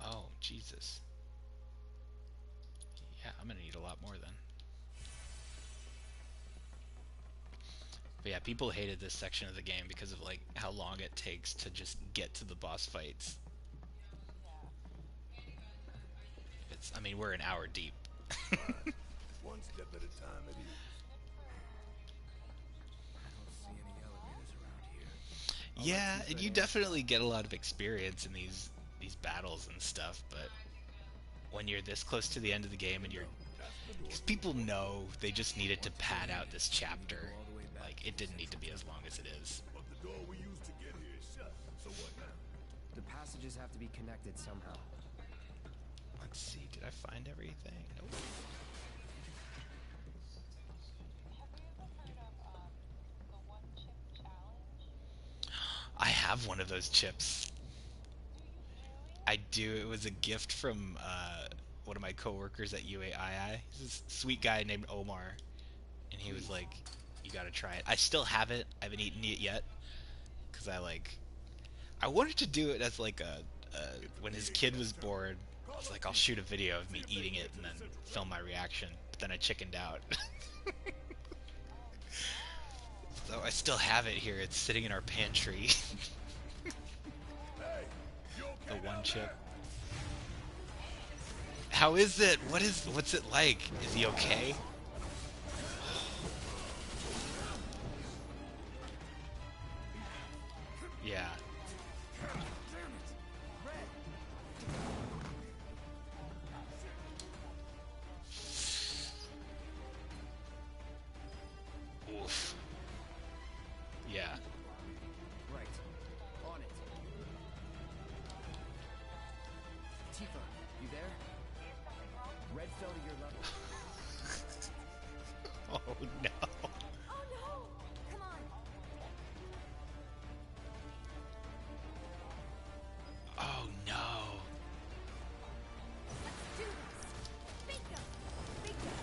Oh, Jesus. Yeah, I'm gonna need a lot more then. But yeah, people hated this section of the game because of like how long it takes to just get to the boss fights. I mean, we're an hour deep. One step at a time it is. I don't see any elevators around here. Yeah, and you definitely get a lot of experience in these battles and stuff, but when you're this close to the end of the game and because people know they just needed to pad out this chapter. Like, it didn't need to be as long as it is. But the door we used to get here is shut. So what now? The passages have to be connected somehow. Let's see, did I find everything? Nope. I have one of those chips. I do. It was a gift from one of my coworkers at UAII. He's this sweet guy named Omar, and he was like, "You gotta try it." I still have it. I haven't eaten it yet because I wanted to do it as like when his kid was born. I was like, I'll shoot a video of me eating it and then film my reaction. But then I chickened out. So I still have it here. It's sitting in our pantry. The one chip. How is it? What's it like? Is he okay? Yeah. Oof. Yeah. no. Oh no! Come on. Oh no. Let's do this. Bingo! Bingo!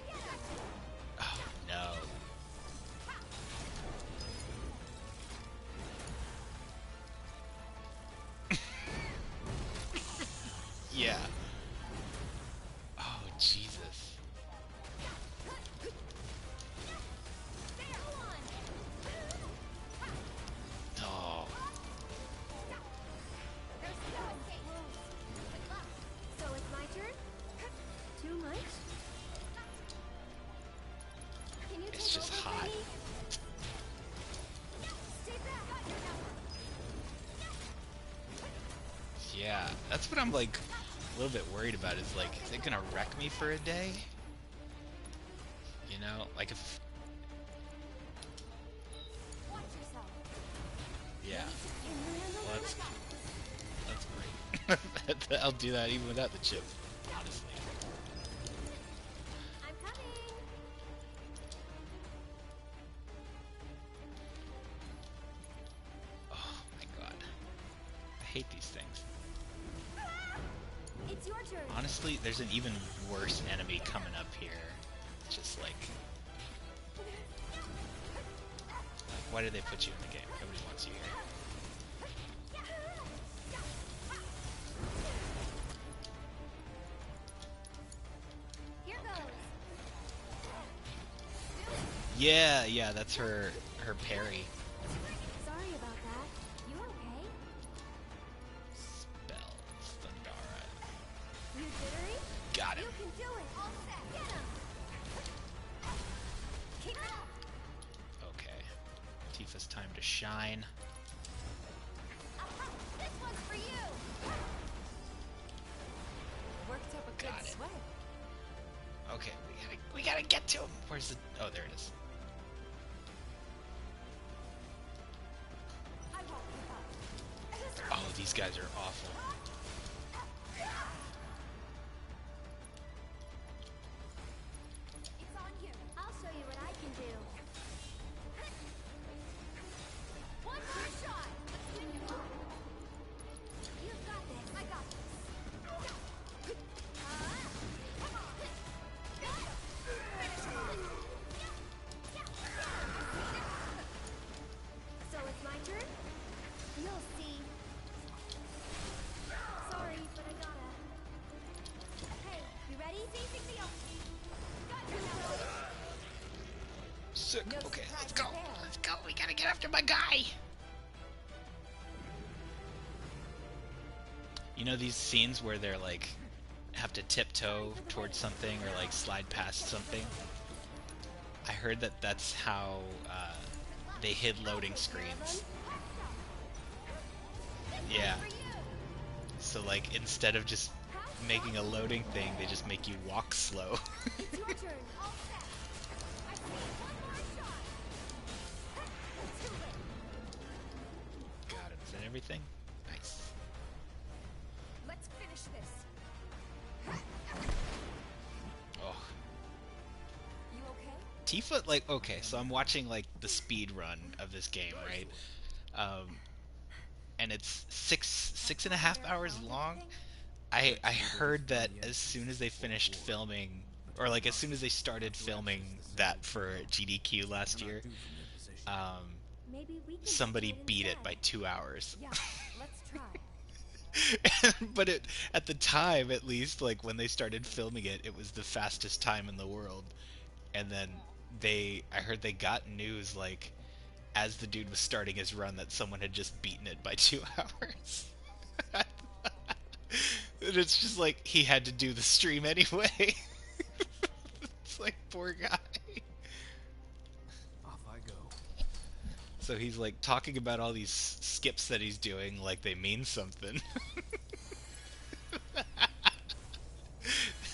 Yeah! Oh no. Yeah. Oh Jesus. No. So it's my turn? Too much? Can you It's take just over for hot. me? Stay back! Yeah, that's what I'm like a little bit worried about is like, is it gonna wreck me for a day? You know, like if, Watch yourself. yeah, Can you handle well, this? that's great. I'll do that even without the chip, honestly. I'm coming! Oh my god. I hate these things. It's your turn. Honestly, there's an even worse enemy coming up here. It's just like, why did they put you in the game? Nobody wants you here. Here goes. Yeah, yeah, that's her parry. Sorry about that. You okay? Spells, Thundara. You jittery? Got him. You can do it. All set. Get him. Kick off. Okay. Tifa's time to shine. This one's for you. Worked up a Got good it. sweat. Okay, we gotta get to him. Where's the? Oh, there it is. I won't give up. Oh, these guys are awful. It's on you. I'll show you what I can do. One more shot. You've got this. I got this. Come on. Finish him off. So it's my turn? You'll see. Sorry, but I gotta. Hey, you ready? Seizing the opening. Got you now. Sick. No Okay, surprise let's go. there. Let's go. We gotta get after my guy. You know these scenes where they're like have to tiptoe towards something or like slide past something? I heard that that's how they hid loading screens. Yeah. So like instead of just making a loading thing, they just make you walk slow. It's your turn. All set. I see one more shot. Too late. Got him. Is that everything? Nice. Let's finish this. Oh. You okay? Tifa, like, okay, so I'm watching, like, the speed run of this game, right? And it's six and a half hours long. I heard that as soon as they finished filming, or, like, as soon as they started filming that for GDQ last year, Maybe we can somebody do it beat it instead. by 2 hours. Yeah, let's try. But at the time, at least, like, when they started filming it, it was the fastest time in the world. And then I heard they got news, like, as the dude was starting his run, that someone had just beaten it by 2 hours. And it's just like, he had to do the stream anyway. It's like, poor guy. Off I go. So he's, like, talking about all these skips that he's doing like they mean something.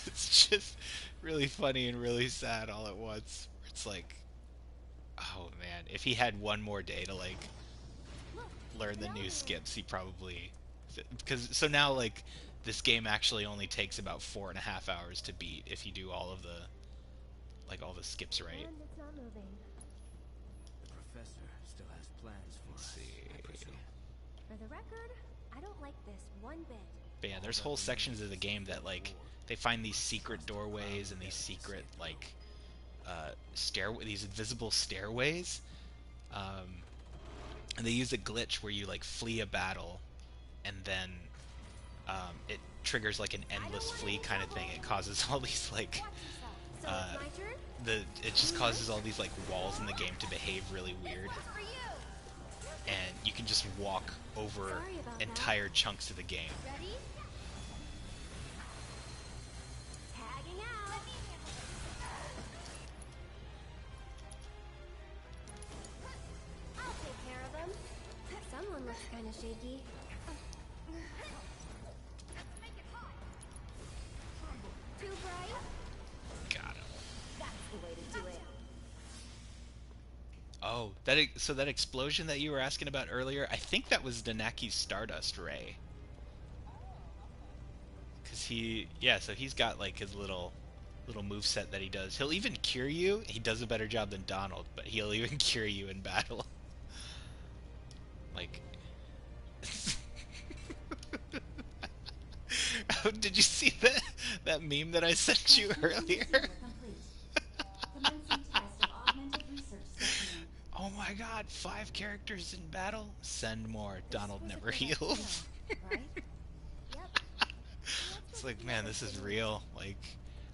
It's just really funny and really sad all at once. It's like, oh man, if he had one more day to like learn the new skips, he probably, because so now like this game actually only takes about 4.5 hours to beat if you do all of like all the skips right. And it's not moving. The professor still has plans for us, I presume. For the record, I don't like this one bit. But yeah, there's whole sections of the game that like they find these secret doorways and these secret like these invisible stairways, and they use a glitch where you like flee a battle, and then it triggers like an endless flee kind of thing. It causes all these like So it's my turn? it just causes all these like walls in the game to behave really weird, For you! and you can just walk over Sorry about that. entire chunks of the game. Ready? Tagging out! I'll take care of them. Someone looks kind of shaky. Too bright? Got him. That's the way to do it. Oh, so that explosion that you were asking about earlier, I think that was Nanaki's Stardust Ray. Cause so he's got like his little moveset that he does. He'll even cure you. He does a better job than Donald, but he'll even cure you in battle. Like, oh, did you see that meme that I sent you earlier? Commencing test of augmented research specimen. Oh my god, 5 characters in battle? Send more. Donald was a never good heals. idea, right? Yep. It's like, man, this is real. Like,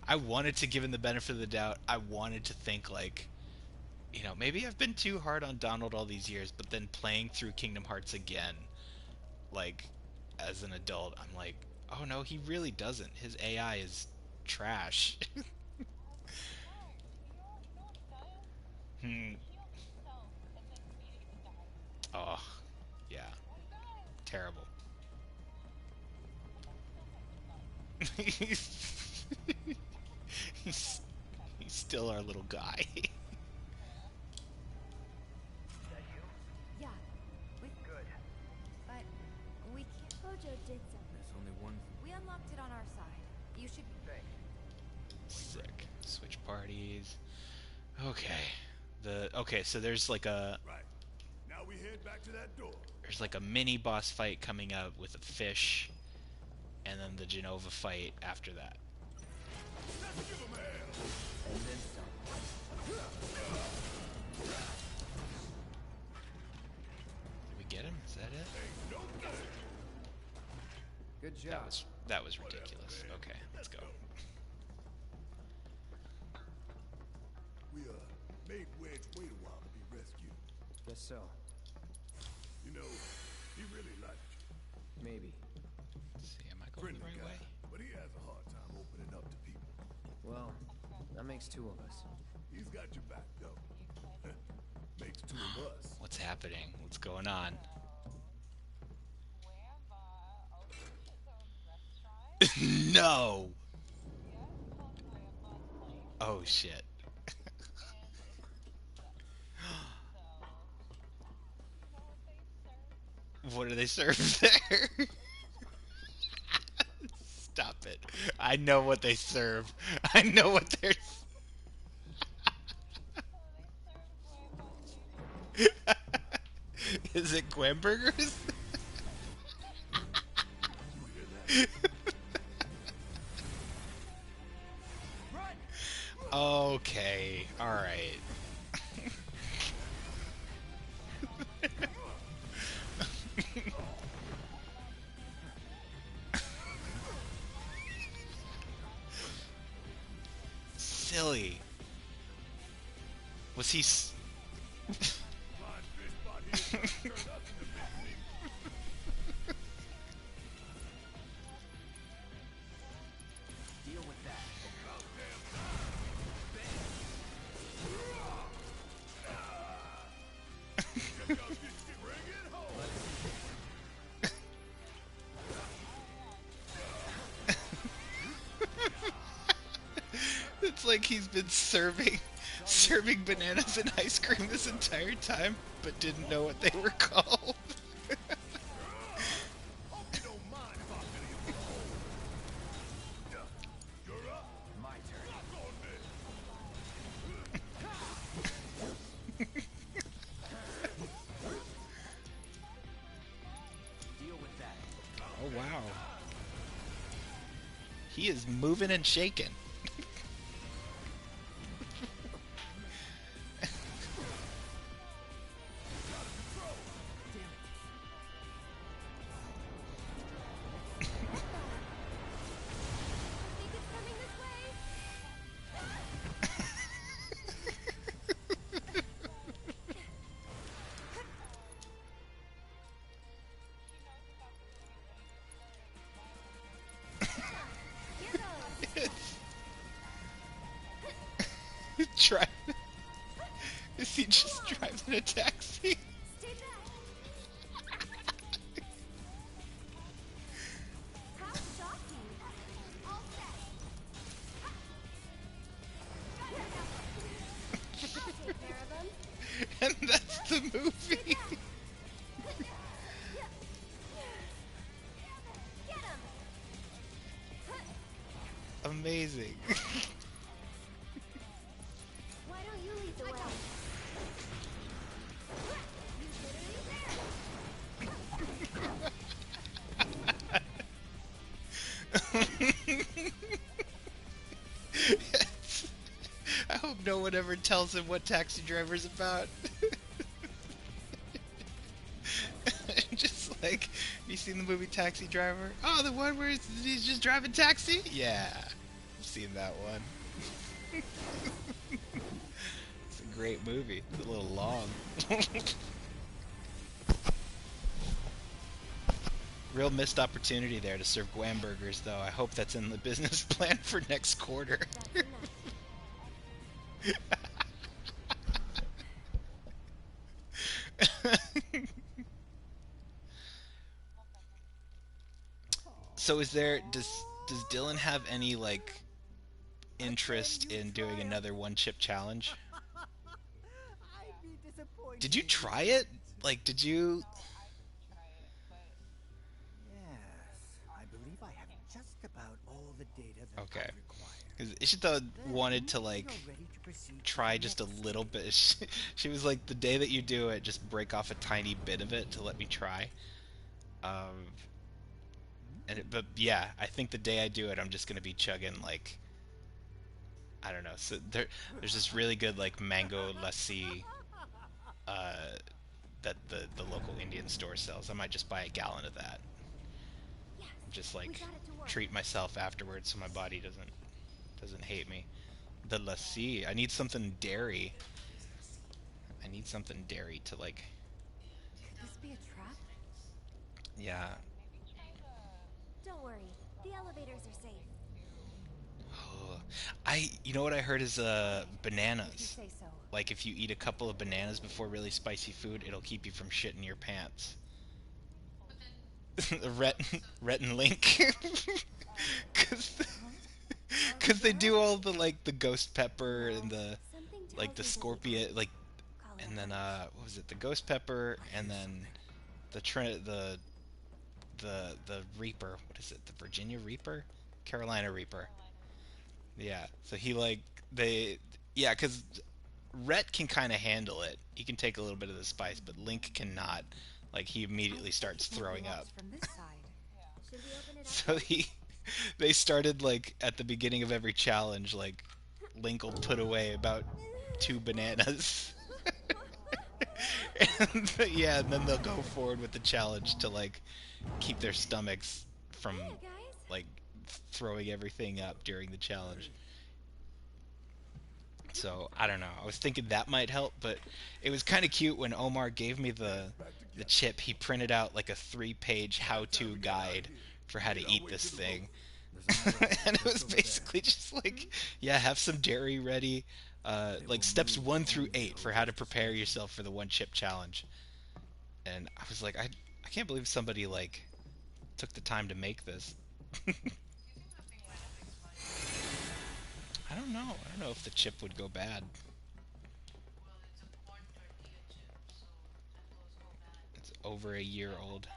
I wanted to give him the benefit of the doubt. I wanted to think, like, you know, maybe I've been too hard on Donald all these years, but then playing through Kingdom Hearts again, like, as an adult, I'm like, oh no, he really doesn't. His AI is trash. Oh, yeah. Terrible. he's, he's still our little guy. Yeah. Good. But we can't. Hojo did something. There's only one. We unlocked it on our side. You should be. Sick. Switch parties. Okay, so there's like a Right. Now we head back to that door. there's like a mini boss fight coming up with a fish, and then the Genova fight after that. Let's give 'em hell. And then some. Did we get him? Is that it? Ain't no thing. Good job. That was ridiculous. Okay, let's go. We made Wedge wait a while to be rescued. Guess so. You know, he really liked you. Maybe. Let's see, am I going the Friendly right guy, way? but he has a hard time opening up to people. Well, that makes 2 of us. He's got your back though. Makes 2 of us. What's happening? What's going on? No! Oh shit. What do they serve there? Stop it. I know what they serve. I know what they're... Is it Gwamburgers? Okay, alright. Silly. Was he... Deal with that. It's like he's been serving bananas and ice cream this entire time, but didn't know what they were called. My turn. He is moving and shaking. Think it's coming this way? Here goes. Try. Is he just driving a taxi? Stay back. How shocking. All set. I'll take care of them. And that's the movie. Get him. Amazing. Why don't you lead the way? You I hope no one ever tells him what Taxi Driver's about. Just like, you seen the movie Taxi Driver? Oh, the one where he's just driving taxi? Yeah, I've seen that one. It's a great movie. It's a little long. Real missed opportunity there to serve Guam burgers, though. I hope that's in the business plan for next quarter. That's enough. So does Dylan have any like interest in doing another one chip challenge? Did you try it? Like, did you? Yes, I believe I have just about all the data that Okay. I require. Because Ishita wanted to like You're ready to proceed to try the just a next little bit. She was like, the day that you do it, just break off a tiny bit of it to let me try. But yeah, I think the day I do it, I'm just gonna be chugging like, I don't know. So there's this really good like mango lassi uh, that the local Indian store sells. I might just buy a gallon of that. Yes. Just We like got it to work. treat myself afterwards, so my body doesn't hate me. The lassi. I need something dairy. I need something dairy to like. Could this be a trap? Yeah. Don't worry. The elevators are safe. You know what I heard is If you bananas. say so. Like if you eat a couple of bananas before really spicy food, it'll keep you from shitting your pants. Rhett and Link. Cause, Cause they do all the like the ghost pepper and the Something tells like the me this scorpion like call it and then hunch. what was it, the ghost pepper and then the Reaper, what is it, the Virginia Reaper, Carolina Reaper. Yeah, so he like they yeah, because Rhett can kind of handle it. He can take a little bit of the spice, but Link cannot. Like he immediately starts throwing up. From this side. Should we open it up? So they started like at the beginning of every challenge, like Link will put away about 2 bananas. Yeah, and then they'll go forward with the challenge to like keep their stomachs from Hey guys. like throwing everything up during the challenge. So I don't know. I was thinking that might help, but it was kind of cute when Omar gave me the chip. He printed out like a 3-page how-to guide for how to eat this thing, and it was basically just like, yeah, have some dairy ready, like steps 1 through 8 for how to prepare yourself for the one chip challenge. And I was like, I can't believe somebody like took the time to make this. I don't know. I don't know if the chip would go bad. It's over a year old.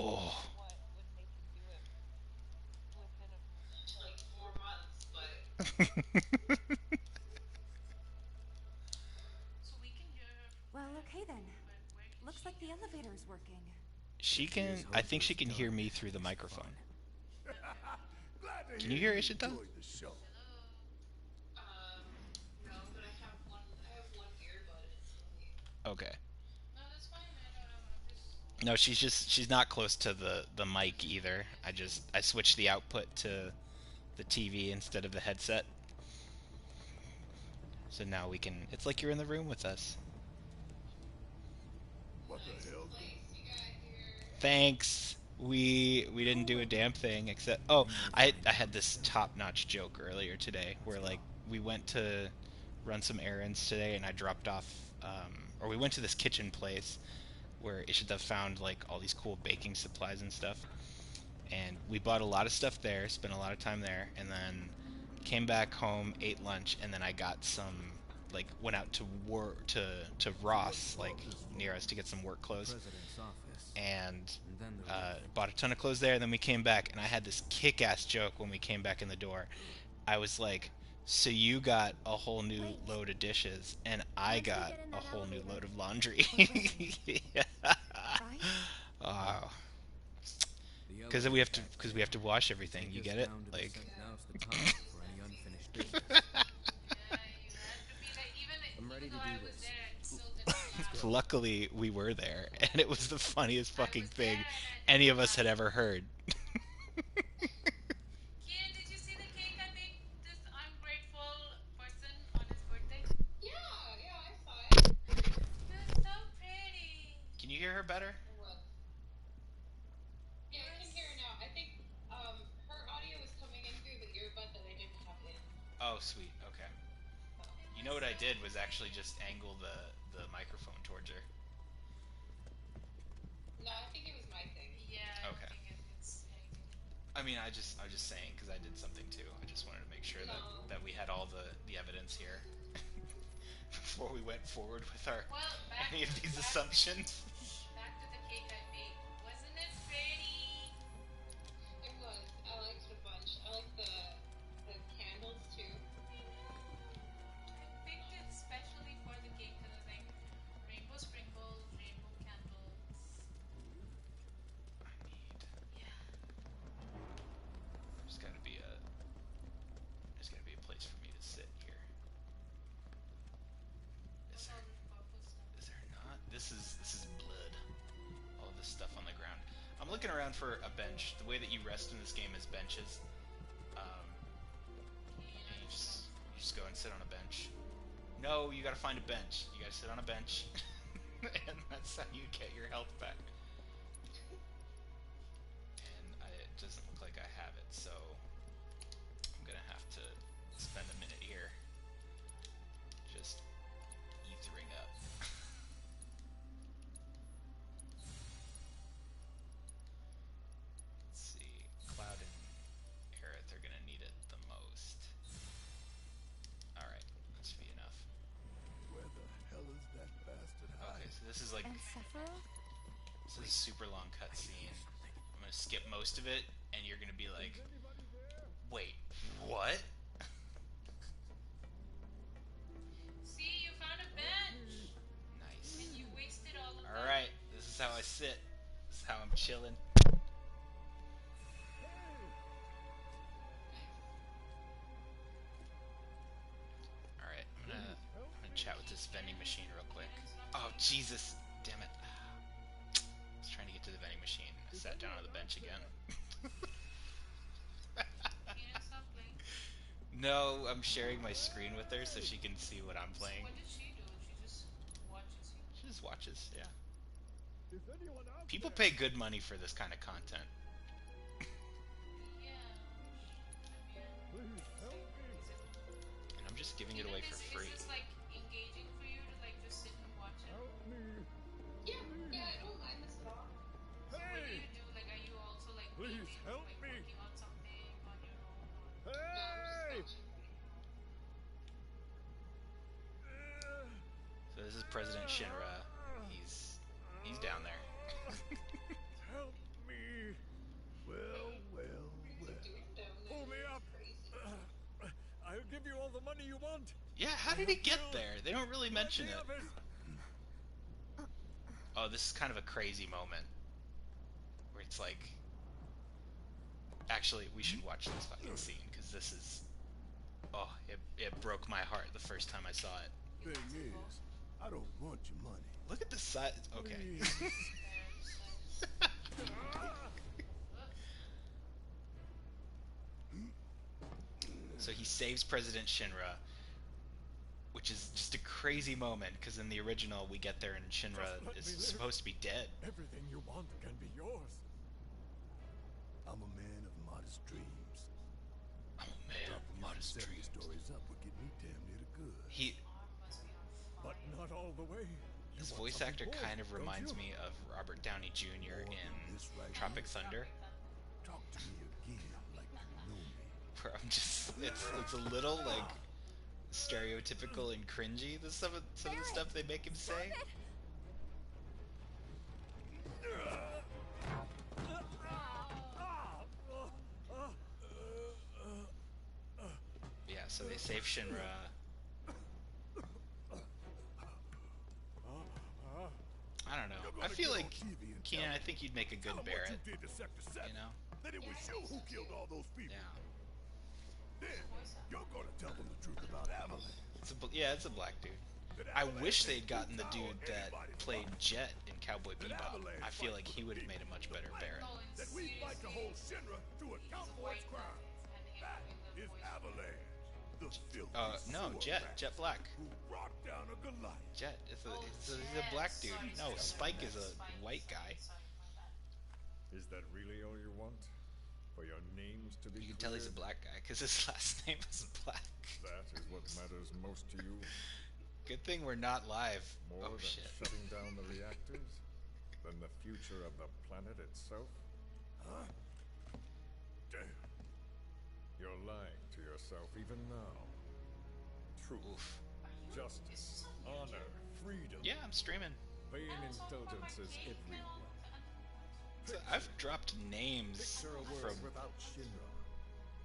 Oh. Well, okay then. Looks like the elevator's working. She Here's can. I think she hoping can it's hear done me through the and it's microphone. fun. Glad to Can you hear hear you Ishita? enjoyed the show. Okay. No, she's not close to the mic either. I switched the output to the TV instead of the headset. So now we can. It's like you're in the room with us. What the hell's going Thanks. We didn't do a damn thing except We may I find had something this else. top-notch joke earlier today where Let's like go. we went to run some errands today and I dropped off or we went to this kitchen place where Ishita found like all these cool baking supplies and stuff. And we bought a lot of stuff there, spent a lot of time there, and then came back home, ate lunch, and then I got some like went out to work to Ross like brought this near far? us to get some work The clothes president's office. and And then the real thing. bought a ton of clothes there. And then we came back, and I had this kick-ass joke when we came back in the door. I was like, "So you got a whole new Wait. load of dishes, and I Once we got get in a that whole new elevator, load of laundry." we're breaking. Yeah. Right? Oh, The because elevator we have to wash everything. take You us get it? down to the Like, now's the time for any unfinished business. I'm ready to do this. Let's go. luckily we were there, and it was the funniest fucking thing any of us had ever heard. Can you hear her better? Oh, sweet. Okay. You know what I did was actually just angle the microphone towards her. Okay. I mean, I was just saying because I did something too. I just wanted to make sure that we had all the evidence here before we went forward with our any of these assumptions. I need. There's got to be a. There's got to be a place for me to sit here. Is there? Is there not? This is blood. All of this stuff on the ground. I'm looking around for a bench. The way that you rest in this game is benches. You just go and sit on a bench. No, you gotta find a bench. You gotta sit on a bench, and that's how you get your health back. And it doesn't look like I have it, so I'm gonna have to spend a minute here just ethering up. Let's see, Cloud and Aerith are gonna need it the most. Alright, that should be enough. Where the hell is that bastard Okay, hiding? so this is like And Sephiroth? this is a super long cutscene. I'm gonna skip most of it, and you're gonna be like, "Wait, what?" Nice. All right, this is how I sit. This is how I'm chilling. All right, I'm gonna chat with this vending machine real quick. Oh Jesus, damn it! I was trying to get to the vending machine. I sat down on the bench again. No, I'm sharing my screen with her so she can see what I'm playing. She just watches, yeah. People pay good money for this kind of content. And I'm just giving it away for free. Please help me! Hey! So this is President Shinra. He's down there. Help me! Yeah, how did he get there? They don't really mention it. Oh, this is kind of a crazy moment. Where it's like... Actually, we should watch this fucking scene, because this is... Oh, it broke my heart the first time I saw it. Thing is, I don't want your money. Look at the size... Okay. So he saves President Shinra, which is just a crazy moment, because in the original we get there and Shinra is supposed to be dead. Everything you want can be yours. I'm a man of modest dreams. I'm a man of modest Setting dreams. stories up would get me damn near the good. But not all the way. His voice actor kind of reminds me of Robert Downey Jr. in Tropic Thunder. Talk to me again like you know me. Where I'm just, it's a little like stereotypical and cringy. Some of the stuff they make him say. Yeah, so they save Shinra. I don't know. I feel like Keenan. I think you'd make a good Barrett. You know? That it was you who killed all those people. Yeah. Then you're gonna tell them the truth about Avalanche. It's a black dude. I wish they'd gotten the dude that played Jet in Cowboy Bebop. I feel like he would have made a much better Barrett. That we fight to hold Shinra to account for its crimes. That is Avalanche. The filthy No, sewer Jet. rat Jet Black. who brought down a Goliath. Jet. He's a black dude. No, Spike is a white guy. Is that really all you want? For your names to be You can tell he's a cleared? black guy because his last name is Black. That is what matters most to you? Good thing we're not live. More Oh than shit. shutting down the reactors? Than the future of the planet itself? Huh? Damn. You're lying to yourself even now. Truth, Oof. justice, honor, freedom. Yeah, I'm streaming. Vain indulgences everywhere. So I've dropped names Picture a from. world without Shinra,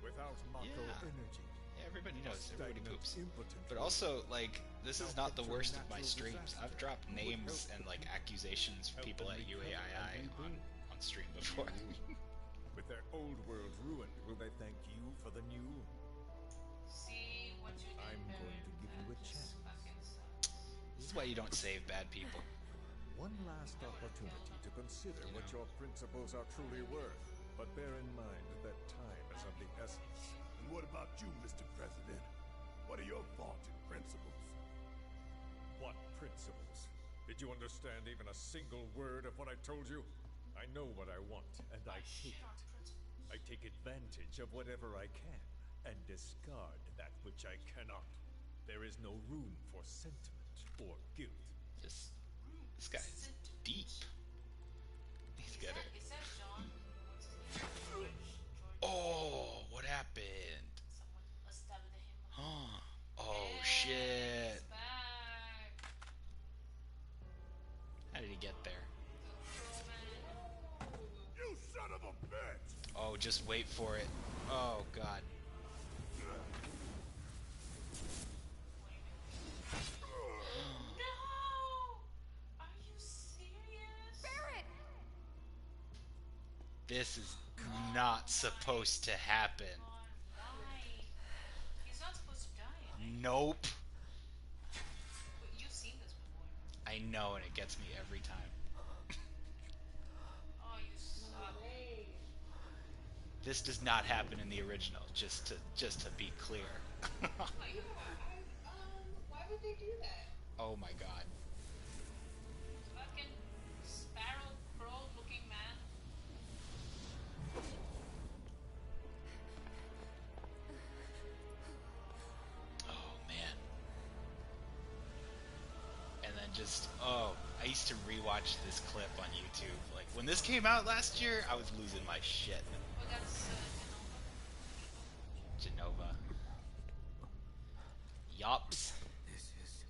without Mako Yeah. energy. Yeah, everybody knows. Everybody Stagnant, poops. impotent But world. also, like, this is not the Picture worst of my natural streams. disaster. I've dropped Who would names help and them? like accusations from Help people them at recover UAII and rebuild. on stream before. With their old world ruined, will they thank you for the new? See what you did I'm there. going to give you a chance. This is why you don't save bad people. One last opportunity to consider what your principles are truly worth. But bear in mind that time is of the essence. And what about you, Mr. President? What are your vaunted principles? What principles? Did you understand even a single word of what I told you? I know what I want, and I take it. I take advantage of whatever I can, and discard that which I cannot. There is no room for sentiment or guilt. This guy's deep. He's got it. Is that John? What's his name? Oh, what happened? Someone stabbed him. Oh shit! Back. How did he get there? You son of a bitch! Oh, just wait for it. Oh god. No! Are you serious? Barrett! This is not supposed to happen. Why? He's not supposed to die. Nope. But you've seen this before. I know, and it gets me every time. Oh, you suck. This does not happen in the original. Just to be clear. Why would they do that? Oh my god. Fucking sparrow crow looking man. Oh man. And then I used to rewatch this clip on YouTube. Like when this came out last year, I was losing my shit. Well, that's Genova. Yops. This is...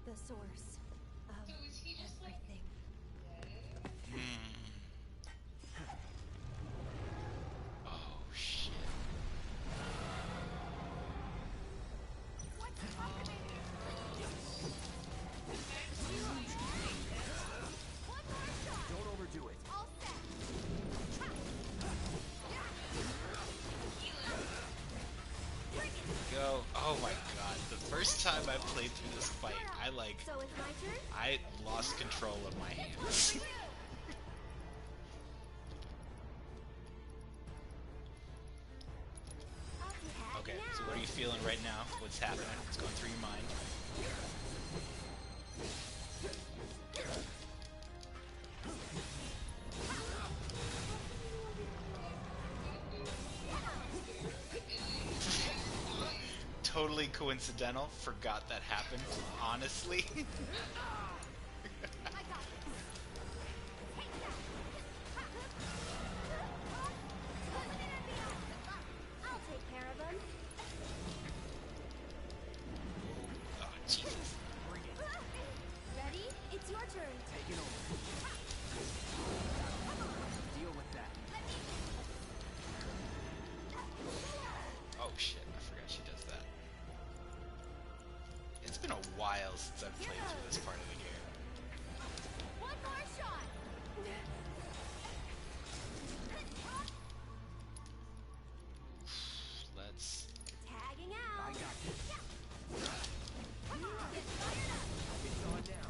The source of So is he just like everything. Oh shit. time I played through this fight, So it's my turn? I lost control of my hands. I'll be happy Okay, now. so what are you feeling right now? What's happening? What's going through your mind? Totally coincidental. Forgot that happened. Honestly. I'll take care of him. Oh, Jesus. Ready? It's your turn. Take it over. Deal with that. Oh shit, I forgot she does that. It's been a while since I've played through this part of the game. One more shot. Let's... Tagging out. I got this. It's on now.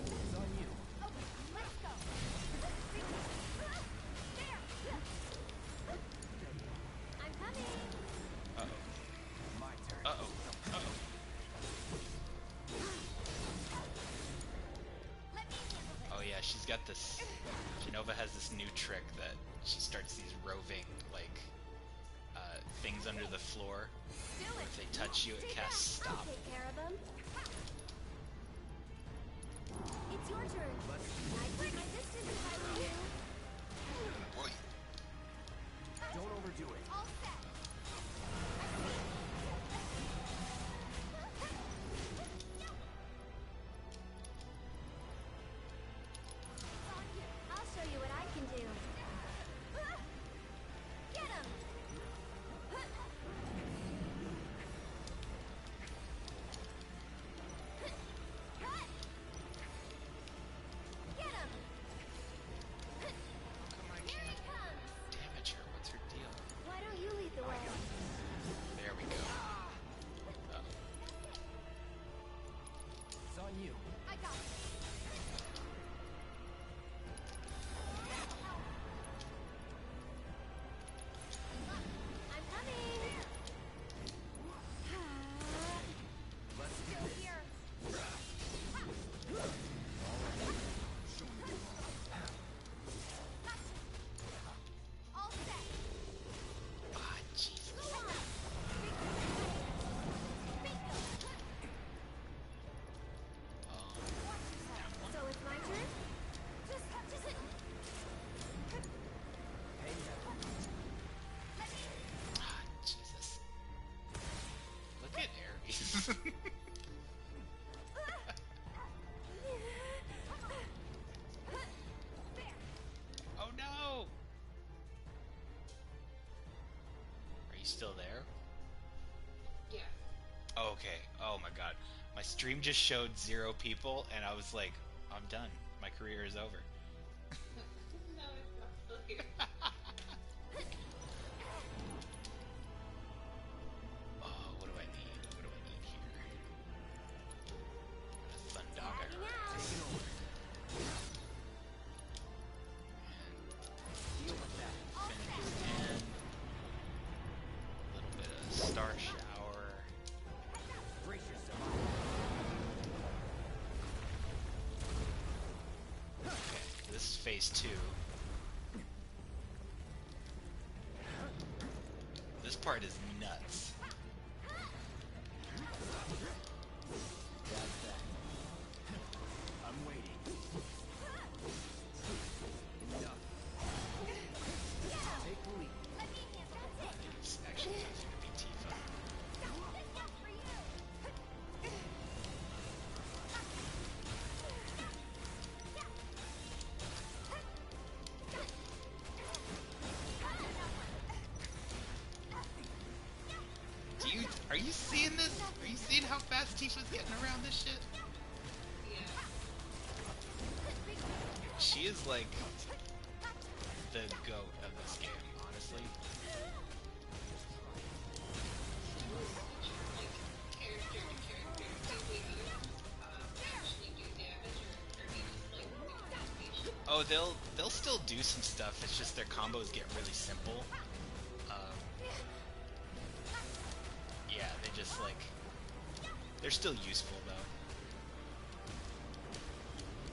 It's on you. Okay, let's go. There. I'm coming. Uh-oh. My turn. Uh-oh. Uh-oh. Let me handle this. Oh yeah, she's got this... Genova has this new trick that she starts these roving, like, things under the floor. Do it. If they touch you, it Stay casts back. I'll stop. take care of him. It's your turn. I'd keep my distance if I were you. Boy. Don't overdo it. All set. I'll show you what I can do. Get him! Get him! Come on, Here he comes! damage her. What's her deal? Why don't you lead the way? There we go. Uh-oh. It's on you. I got it. I'm coming. Let's do Still this. here. All set. Ah, Jesus. Go on. So it's my turn? Just Hey, Ah, Jesus. Look at Ares. Oh no! Are you still there? Yeah. Okay. Oh my god. My stream just showed 0 people, and I was like, I'm done. My career is over. No, it's not still here. Oh, what do I need? What do I need here? A Thundaga. tagging out. take it over. Deal with that. Infinity's End. A little bit of Star Shower. Brace yourself. Okay, this is phase 2. This part is nuts. That's that. I'm waiting. Enough. Take the lead. Let me handle it. It's actually easier to be Tifa. This one's for you. Are you seeing this? Are you seeing how fast Tifa's getting around this shit? Yeah. She is like the goat of this game, honestly. Like, tears Oh, they'll still do some stuff. It's just their combos get really simple. Um, yeah, they just like they're still useful though.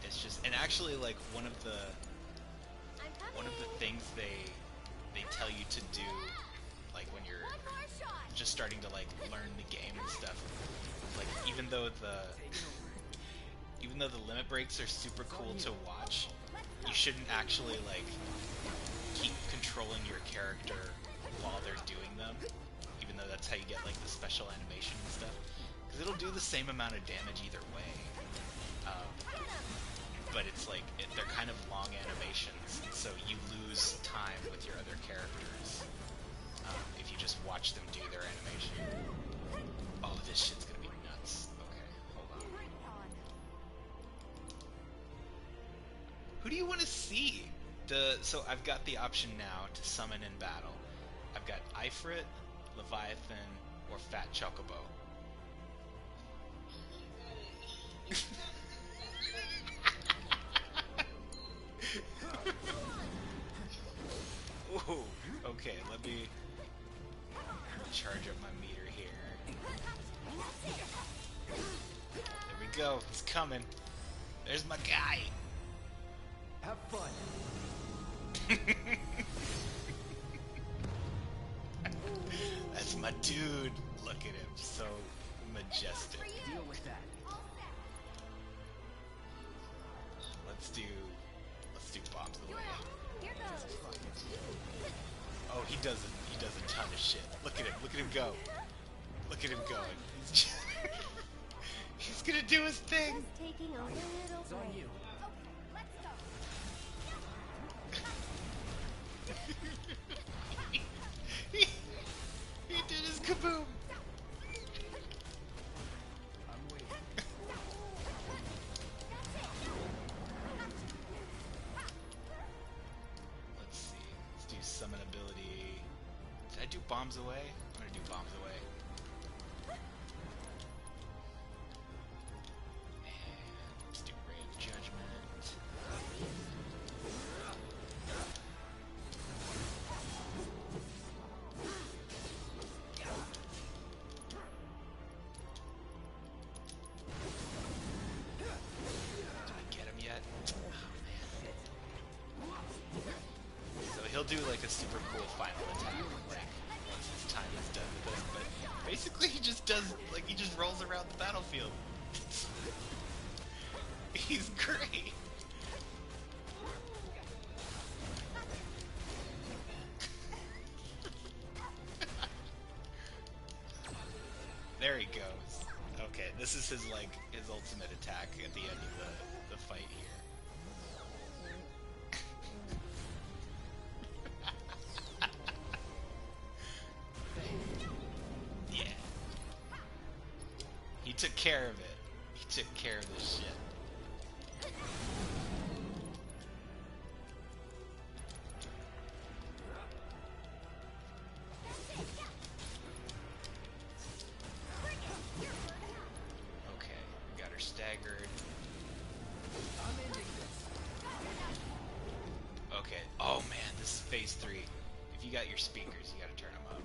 It's just and actually like one of the things they tell you to do like when you're just starting to like learn the game and stuff. Like even though the limit breaks are super cool to watch, you shouldn't actually like keep controlling your character while they're doing them, even though that's how you get like the special animation and stuff, because it'll do the same amount of damage either way. But it's like they're kind of long animations, so you lose time with your other characters if you just watch them do their animation. Oh, this shit's gonna be nuts. Okay, hold on. Who do you want to see? So I've got the option now to summon in battle. I've got Ifrit, Leviathan, or Fat Chocobo. Ooh, okay, let me charge up my meter here. There we go, he's coming. There's my guy. Have fun. That's my dude. Look at him, so majestic. Deal with that. Let's do bombs away. Here goes. Oh, he does a ton of shit. Look at him go. Look at him going. He's gonna do his thing. Just taking a little It's on break. you. He did his kaboom. I'm waiting. Let's see. Let's do summon ability. Did I do bombs away? I'm gonna do bombs away. And let's do ray of judgment. Did I get him yet? Oh man. So he'll do like a super cool final attack, like once his time is done with this. But basically, he just rolls around the battlefield. He's great. There he goes. Okay, this is his ultimate attack at the end of the fight here. Yeah. He took care of it. He took care of this shit. Okay, we got her staggered. I'm ending this. Okay. Oh man, this is phase 3. If you got your speakers, you gotta turn them up.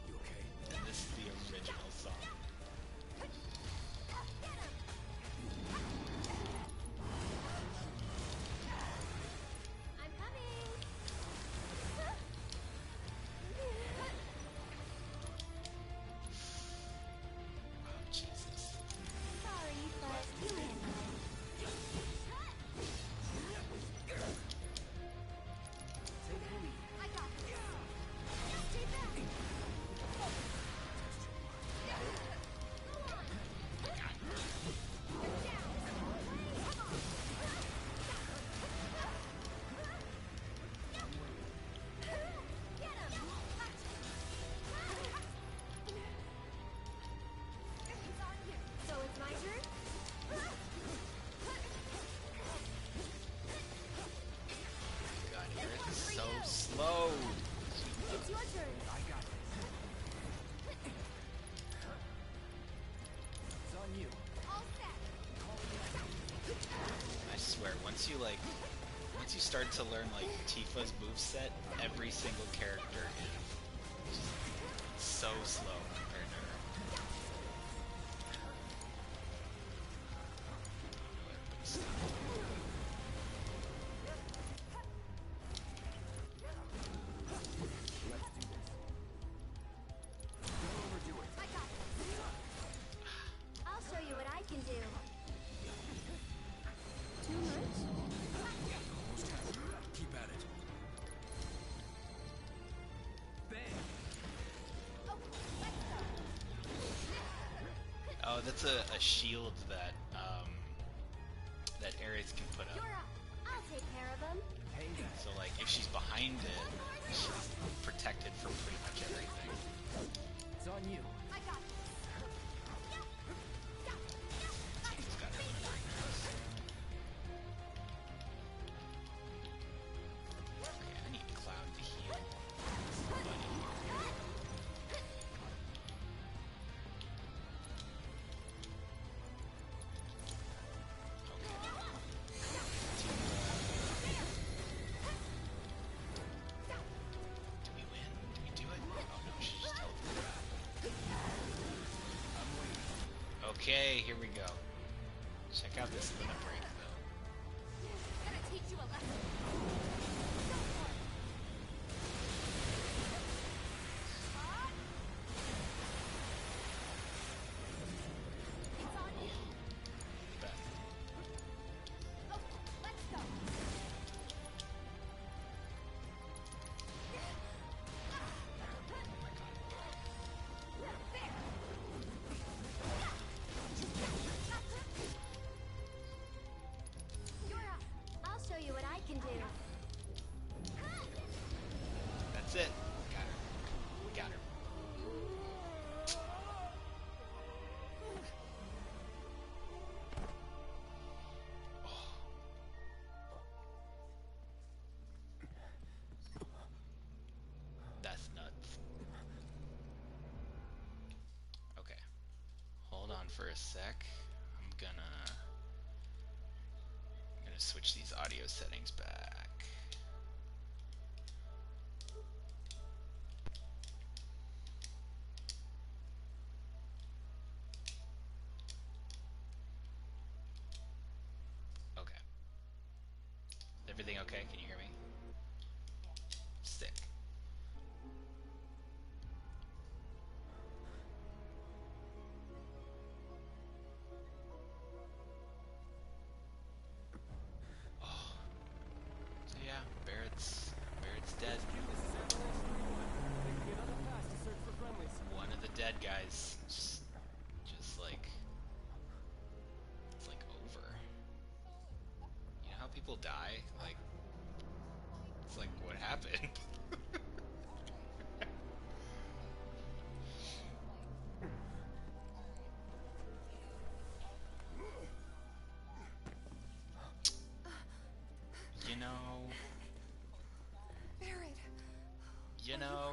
You okay? And this is the original song. I'm coming. Oh Jesus. Sorry. you start to learn like Tifa's moveset, every single character is just so slow compared to her. I'll show you what I can do. Too much? Keep at it. Bang! Oh, that's a shield that that Aerith can put You're up. up. I'll take care of him. So like if she's behind it, she's protected from pretty much everything. It's on you. I got this. Tifa's got her limited max. Okay, I need Cloud to heal. Buddy. Do we win? Do we do it? Oh no, she just teleported. Okay, here we go. Check out this limit break though. Gonna teach you a lesson. It's on you. Bet. Okay, let's go. There. You're up. I'll show you what I can do. That's it. Got her. We got her. That's nuts. Okay. Hold on for a sec. I'm gonna switch these audio settings back. Okay. Is everything okay? Can you hear me? Sick. Oh. So yeah, Barrett's dead. One of the dead guys. Just like it's like over. You know how people die? Like it's like what happened? You know, Barrett. you know,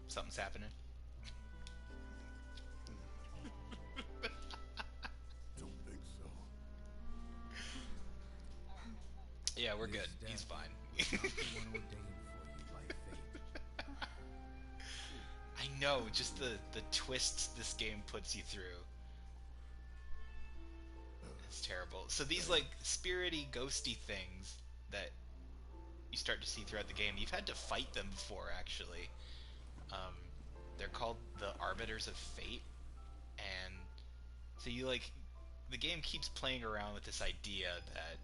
something's happening. Don't think so. Yeah, we're good. He's fine. Not the one ordained for you by fate. I know, just the twists this game puts you through. It's terrible. So these like spirity, ghosty things that you start to see throughout the game, you've had to fight them before actually. They're called the Arbiters of Fate, and so you like the game keeps playing around with this idea that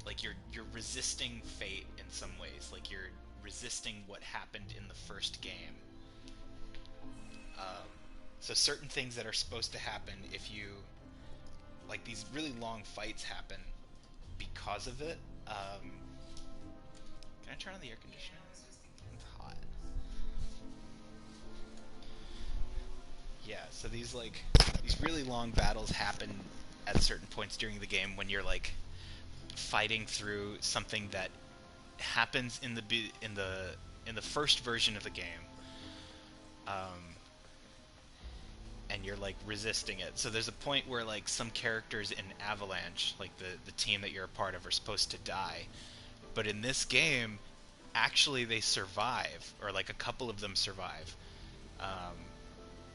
like you're resisting fate in some ways, like you're resisting what happened in the first game. So certain things that are supposed to happen, if you like these really long fights happen because of it. Can I turn on the air conditioner? It's hot. Yeah, so these really long battles happen at certain points during the game when you're like fighting through something that happens in the first version of the game. and you're like resisting it. So there's a point where like some characters in Avalanche, like the team that you're a part of, are supposed to die. But in this game, actually they survive, or like a couple of them survive. Um,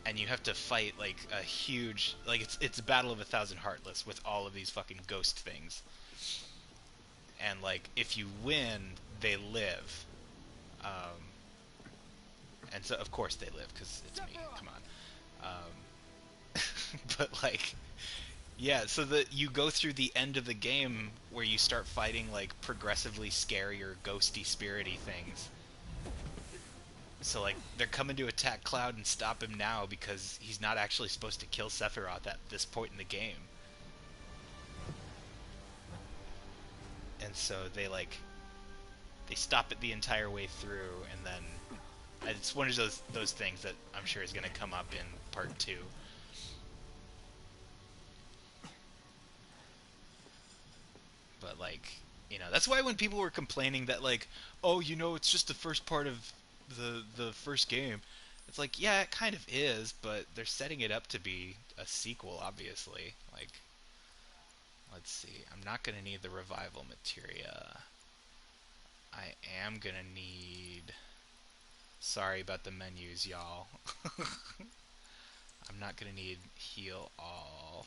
and you have to fight like a huge, like it's a battle of 1,000 heartless with all of these fucking ghost things. And like if you win, they live. Um, and so of course they live because it's me. Come on. But like, yeah, so that you go through the end of the game where you start fighting like progressively scarier, ghosty, spirity things. So like they're coming to attack Cloud and stop him now because he's not actually supposed to kill Sephiroth at this point in the game. And so they stop it the entire way through, and then it's one of those things that I'm sure is going to come up in part 2. But like, that's why when people were complaining that like, oh, it's just the first part of the first game, it's like, yeah, it kind of is, but they're setting it up to be a sequel, obviously. Like, let's see, I'm not gonna need the revival materia. I am gonna need. Sorry about the menus, y'all. I'm not gonna need heal all.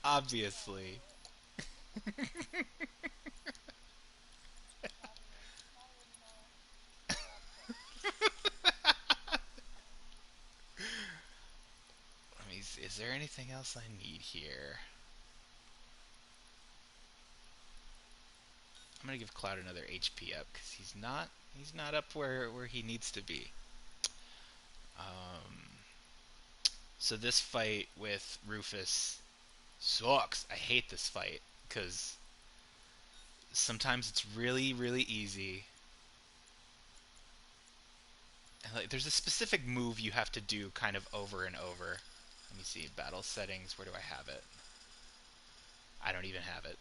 Obviously. Let me see. Is there anything else I need here? I'm gonna give Cloud another HP up because he's not up where he needs to be. So this fight with Rufus sucks. I hate this fight because sometimes it's really really easy. And like, there's a specific move you have to do kind of over and over. Let me see, battle settings. Where do I have it? I don't even have it.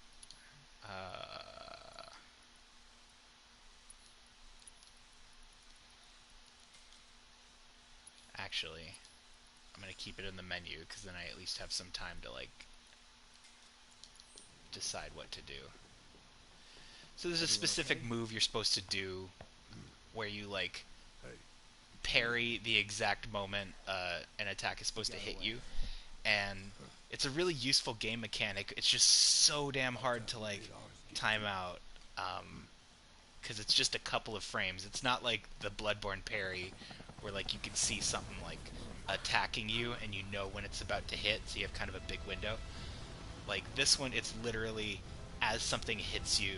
Actually, I'm gonna keep it in the menu because then I at least have some time to like decide what to do. So there's a specific move you're supposed to do where you like parry the exact moment an attack is supposed to hit you, and it's a really useful game mechanic. It's just so damn hard to like time out because it's just a couple of frames. It's not like the Bloodborne parry where like you can see something like attacking you and you know when it's about to hit, so you have kind of a big window. Like this one, it's literally as something hits you,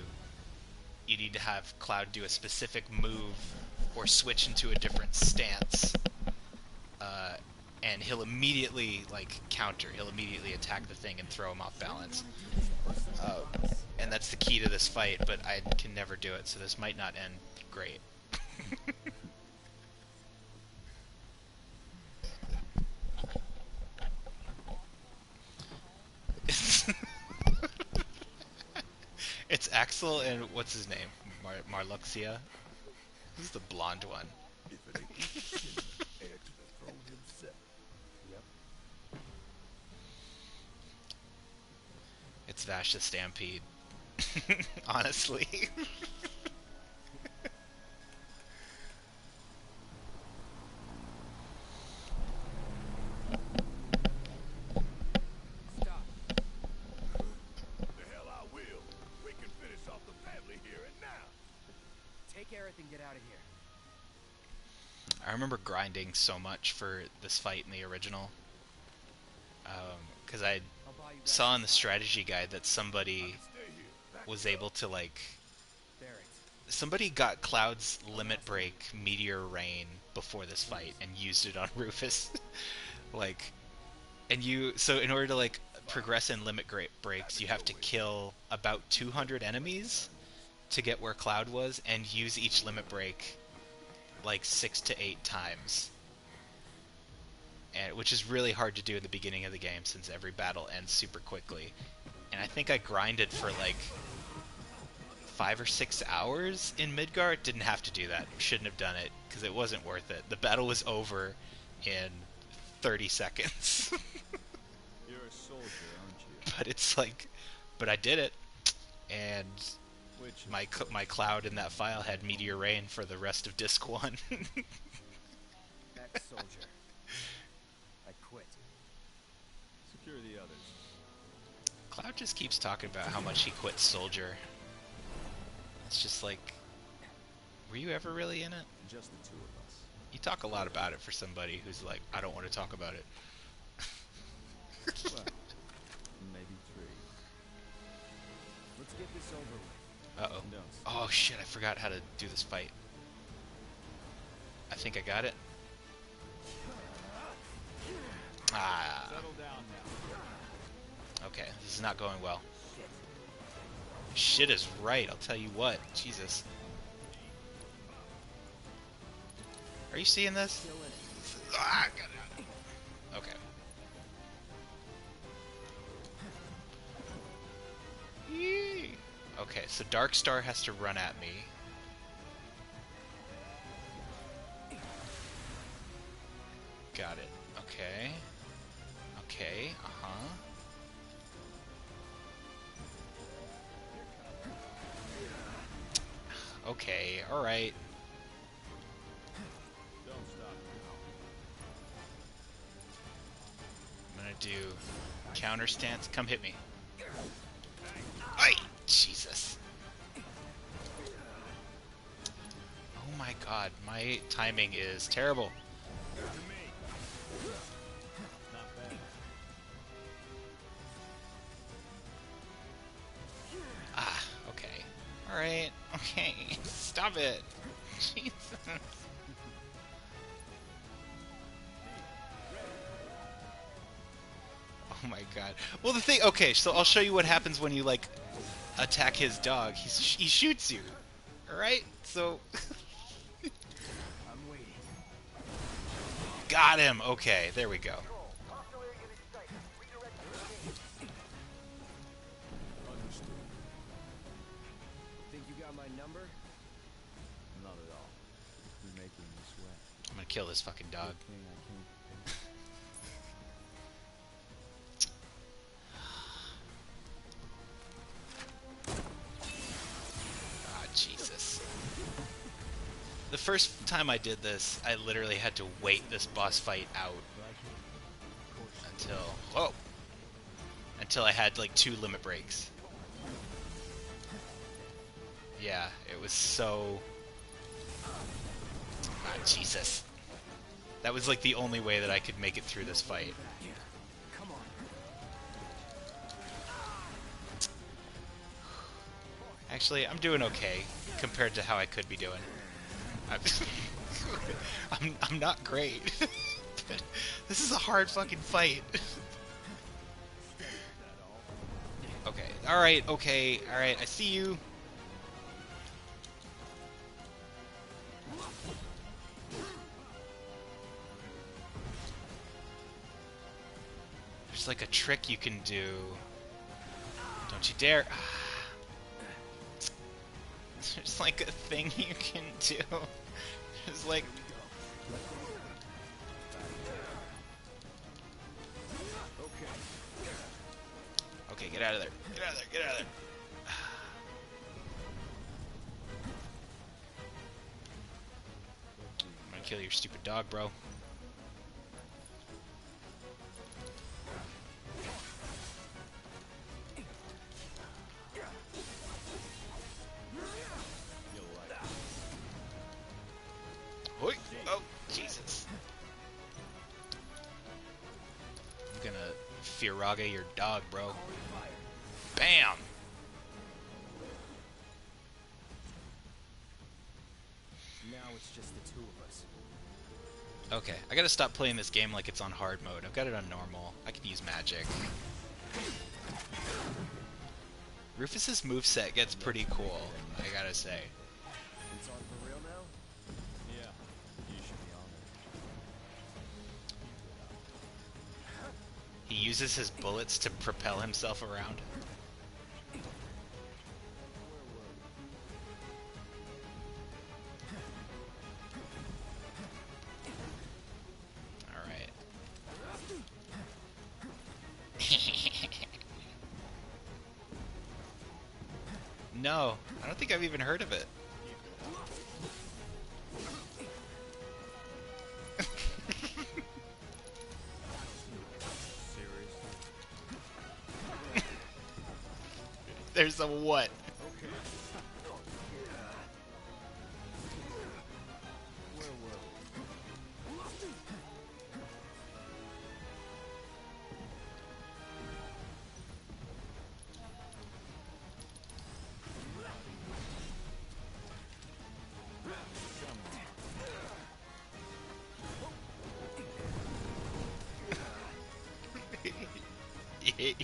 you need to have Cloud do a specific move or switch into a different stance, and he'll immediately like counter. He'll immediately attack the thing and throw him off balance. And that's the key to this fight, but I can never do it, so this might not end great. It's Axel and what's his name? Marluxia? Who's the blonde one? If it ain't Shinra, heir to the throne himself. Yep. It's Vash the Stampede. Honestly. Stop. The hell I will. We can finish off the family here and now. Take Aerith and get out of here. I remember grinding so much for this fight in the original. Because I I'll buy you guys saw in some the time. strategy guide that somebody Stay here. Back was able to like... Barrett. Somebody got Cloud's Limit Break Meteor Rain before this fight and used it on Rufus. Like... And so in order to like progress in limit breaks, you have to kill about 200 enemies to get where Cloud was, and use each limit break like 6 to 8 times. and which is really hard to do at the beginning of the game since every battle ends super quickly. And I think I grinded for like 5 or 6 hours in Midgard. Didn't have to do that. Shouldn't have done it because it wasn't worth it. The battle was over in 30 seconds. You're a soldier, aren't you? But it's like, but I did it, and Which my cloud in that file had meteor rain for the rest of Disc 1. Ex-soldier. I quit. secure the others. Cloud just keeps talking about how much he quit Soldier. It's just like, were you ever really in it? Just the two of us. You talk a lot about it for somebody who's like, I don't want to talk about it. Well, maybe 3. Let's get this over with. Uh-oh. No. Oh shit, I forgot how to do this fight. I think I got it. Ah. Settle down now. Okay, this is not going well. Shit is right, I'll tell you what. Jesus. Are you seeing this? Ah, got it. Okay. Yee. Okay, so Darkstar has to run at me. Got it. Okay. Okay, uh-huh. Okay, alright. Don't stop I'm gonna do counter stance. Come hit me. Ay! Jesus. Oh my god, my timing is terrible. Not bad. Ah, okay. Alright, okay. Stop it. Jesus. Oh my god. Well, the thing... Okay, so I'll show you what happens when you, like, attack his dog. He shoots you. Alright? So... I'm waiting. Got him! Okay, there we go. Understood. Think you got my number? Not at all. You're making me sweat. I'm gonna kill this fucking dog. Good thing I can't. Ah, Jesus. The first time I did this, I literally had to wait this boss fight out until... Whoa! Until I had, like, 2 limit breaks. Yeah, it was so... Ah, Jesus. That was, like, the only way that I could make it through this fight. Come on. Actually, I'm doing okay compared to how I could be doing. I'm not great. But this is a hard fucking fight. Okay, alright, okay, alright, I see you. There's like a trick you can do. Don't you dare. There's like a thing you can do. There's like... Okay, get out of there. Get out of there, get out of there. I'm gonna kill your stupid dog, bro. Oi! Oh, Jesus. I'm gonna Firaga your dog, bro. Bam! Now it's just the 2 of us. Okay, I gotta stop playing this game like it's on hard mode. I've got it on normal. I can use magic. Rufus's moveset gets pretty cool, I gotta say. It's on for real now? Yeah, you should be He uses his bullets to propel himself around. All right. No, I don't think I've even heard of it. There's a what?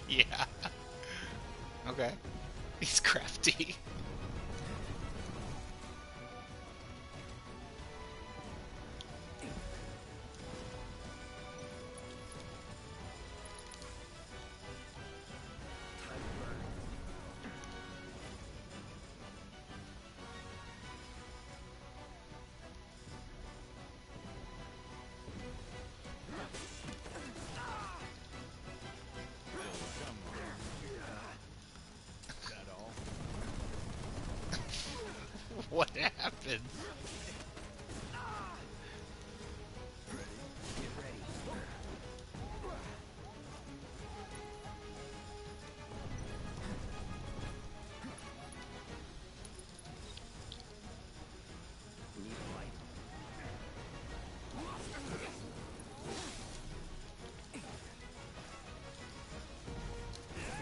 Yeah. Okay. He's crafty. What happened?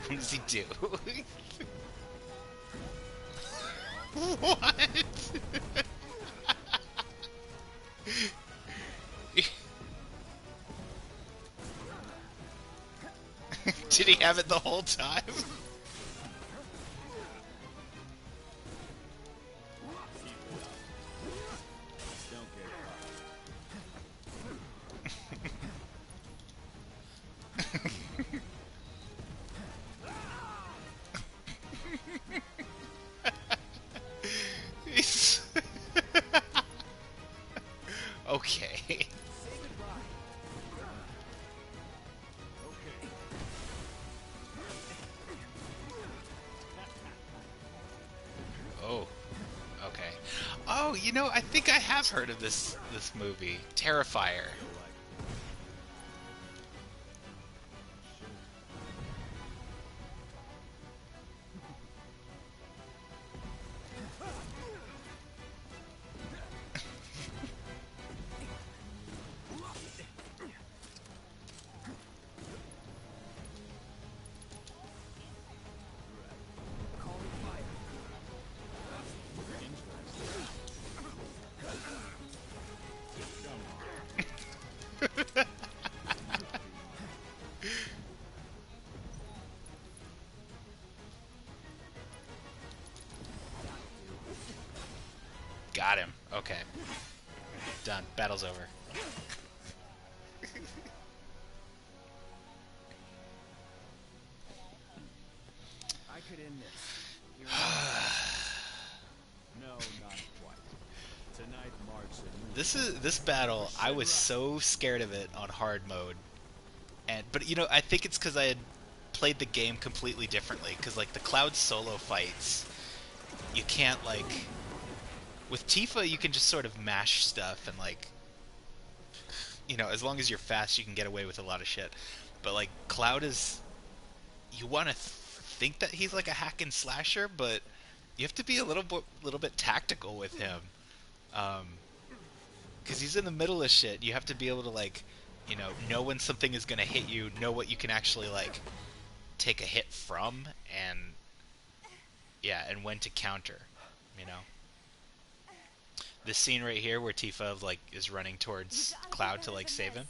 What does he do? What? Did he have it the whole time? He's- okay. Oh, okay. Oh, I think I have heard of this movie, Terrifier. Got him. Okay. Done. Battle's over. I could end this. Here no, not quite. Tonight marks a new This battle, I was so scared of it on hard mode. But I think it's cuz I had played the game completely differently cuz like the Cloud solo fights, you can't like with Tifa you can just sort of mash stuff and like as long as you're fast you can get away with a lot of shit. But like Cloud is you want to think that he's like a hack and slasher, but you have to be a little bit tactical with him. Because he's in the middle of shit. You have to be able to like, know when something is gonna hit you, know what you can actually like take a hit from, and yeah, and when to counter. You know, this scene right here where Tifa like is running towards Cloud to like save him.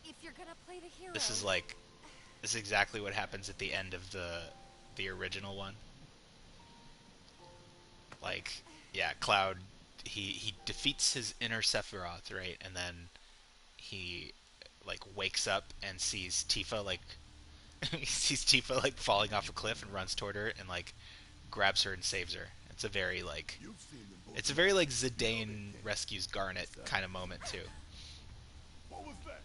If you're gonna play the hero. This is exactly what happens at the end of the original one. Like, yeah, Cloud he defeats his inner Sephiroth, right? And then he like wakes up and sees Tifa like he sees Tifa like falling off a cliff and runs toward her and like grabs her and saves her. It's a very like You've seen them both. it's a very like Zidane rescues Garnet kind of moment too. What was that?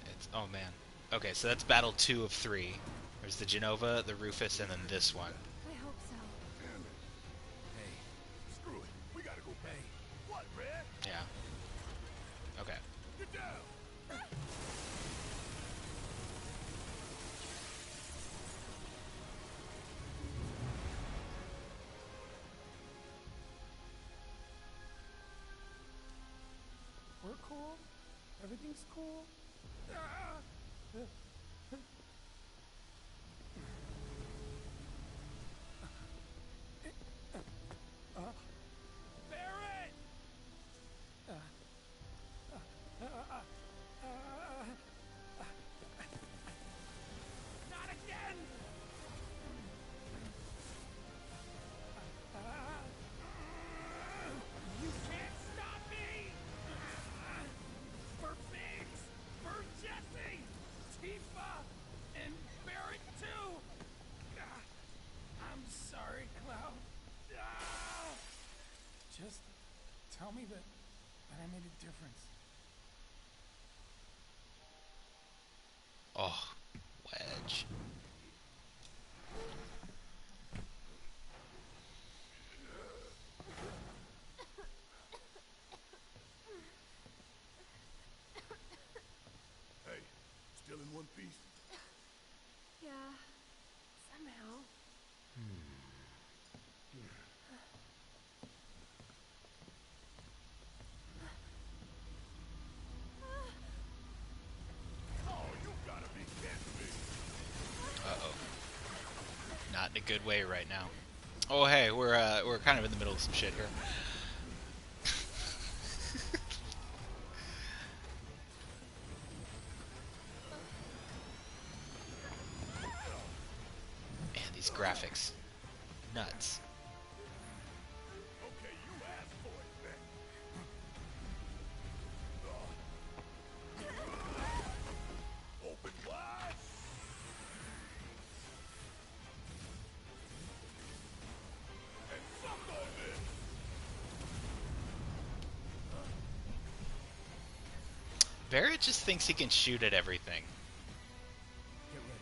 It's oh man. Okay, so that's battle 2 of 3. There's the Genova, the Rufus, and then this one. I hope so. Damn it. Hey, Screw it. We gotta go back. What, Red? Yeah. Okay. Get down. We're cool. Everything's cool. Barrett! Not again! You can't stop me! For Biggs! For Jesse! Tifa! And Barrett too! I'm sorry, Cloud. Just tell me that I made a difference. Oh, Wedge. Hey, still in one piece? Yeah. Somehow. Oh, you gotta be kidding me! Uh-oh. Not in a good way right now. Oh hey, we're kind of in the middle of some shit here. Man, these graphics. Nuts. Okay, you asked for it then. Open wide. And suck on this. Barrett just thinks he can shoot at everything. get ready.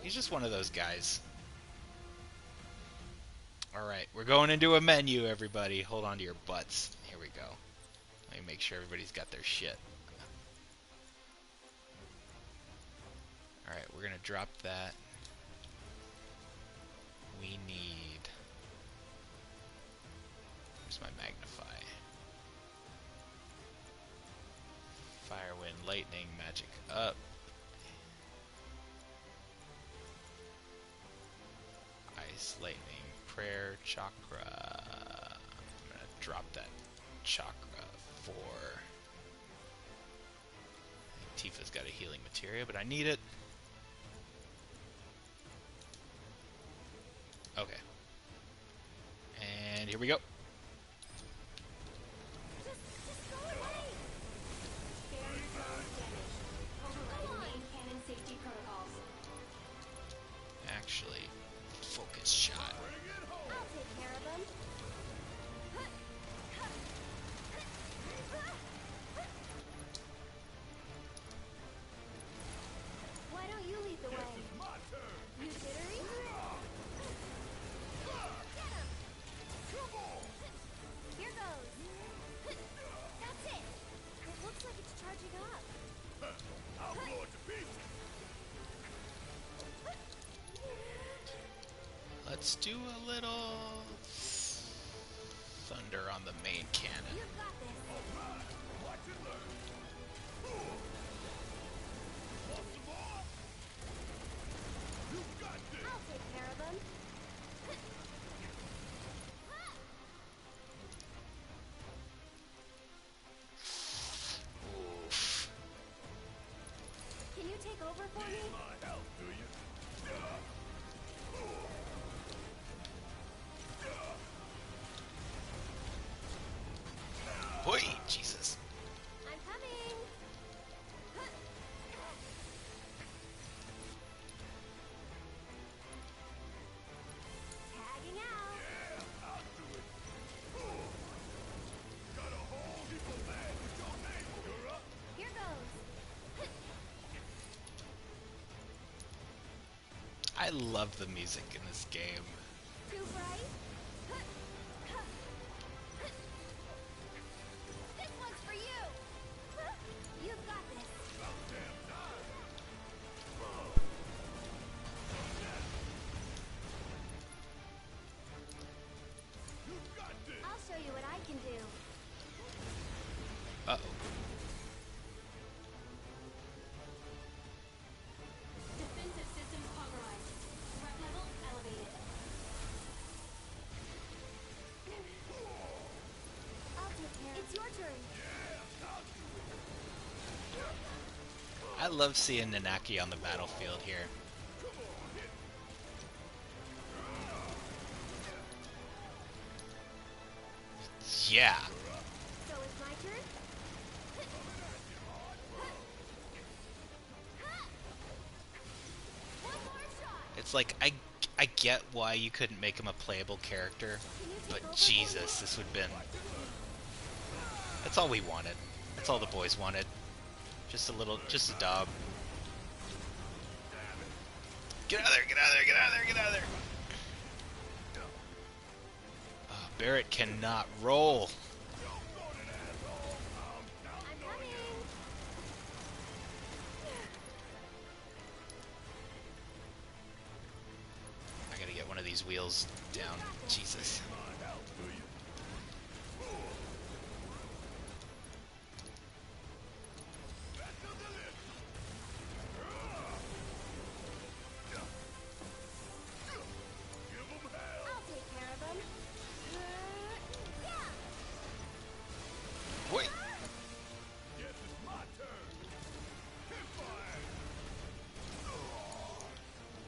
He's just one of those guys. Alright, we're going into a menu, everybody. Hold on to your butts. Here we go. Let me make sure everybody's got their shit. Alright, we're gonna drop that. We need... Where's my magnify? Fire, wind, lightning, magic up. Ice, lightning, prayer, chakra. I'm gonna drop that chakra for... I think Tifa's got a healing materia, but I need it. Okay. And here we go. Just go away! Barrier code damaged. Overriding main cannon safety protocols. Actually, focus shot. I'll take care of them. Why don't you lead the way? My turn. You jittery? Here goes. That's it. It looks like it's charging up. I'll blow it to pieces. Let's do a little thunder on the main cannon. You've got this. Watch and learn. Want some more? You got this. I'll take care of them. Oof. Can you take over for me? My help, do you? Hoi! love the music in this game. Too bright? This one's for you! You've got this. I'll show you what I can do. Uh-oh. Defensive system compromised. Threat level elevated. I'll take care. It's your turn. I love seeing Nanaki on the battlefield here. Yeah. So it's my turn? One more shot! It's like, I get why you couldn't make him a playable character, but Jesus, this would have been... That's all we wanted. That's all the boys wanted. Just a dog. Get out of there, get out of there, get out of there, get out of there! Oh, Barrett cannot roll. I'm coming! I gotta get one of these wheels down. Jesus. I'll take care of them. Yeah! Wait.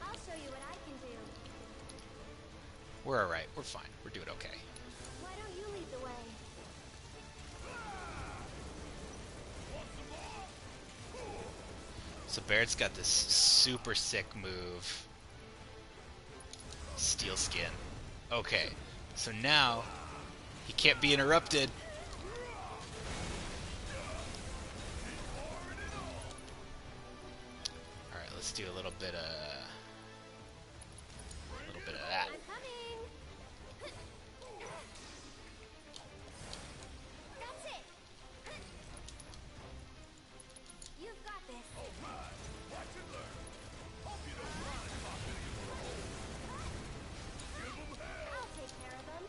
I'll show you what I can do. We're alright. We're fine. We're doing okay. Why don't you lead the way? So Barrett's got this super sick move. Steel skin. Okay. So now he can't be interrupted. Alright, let's do a little bit of that. I'm coming! That's it! You've got this. I'll take care of them.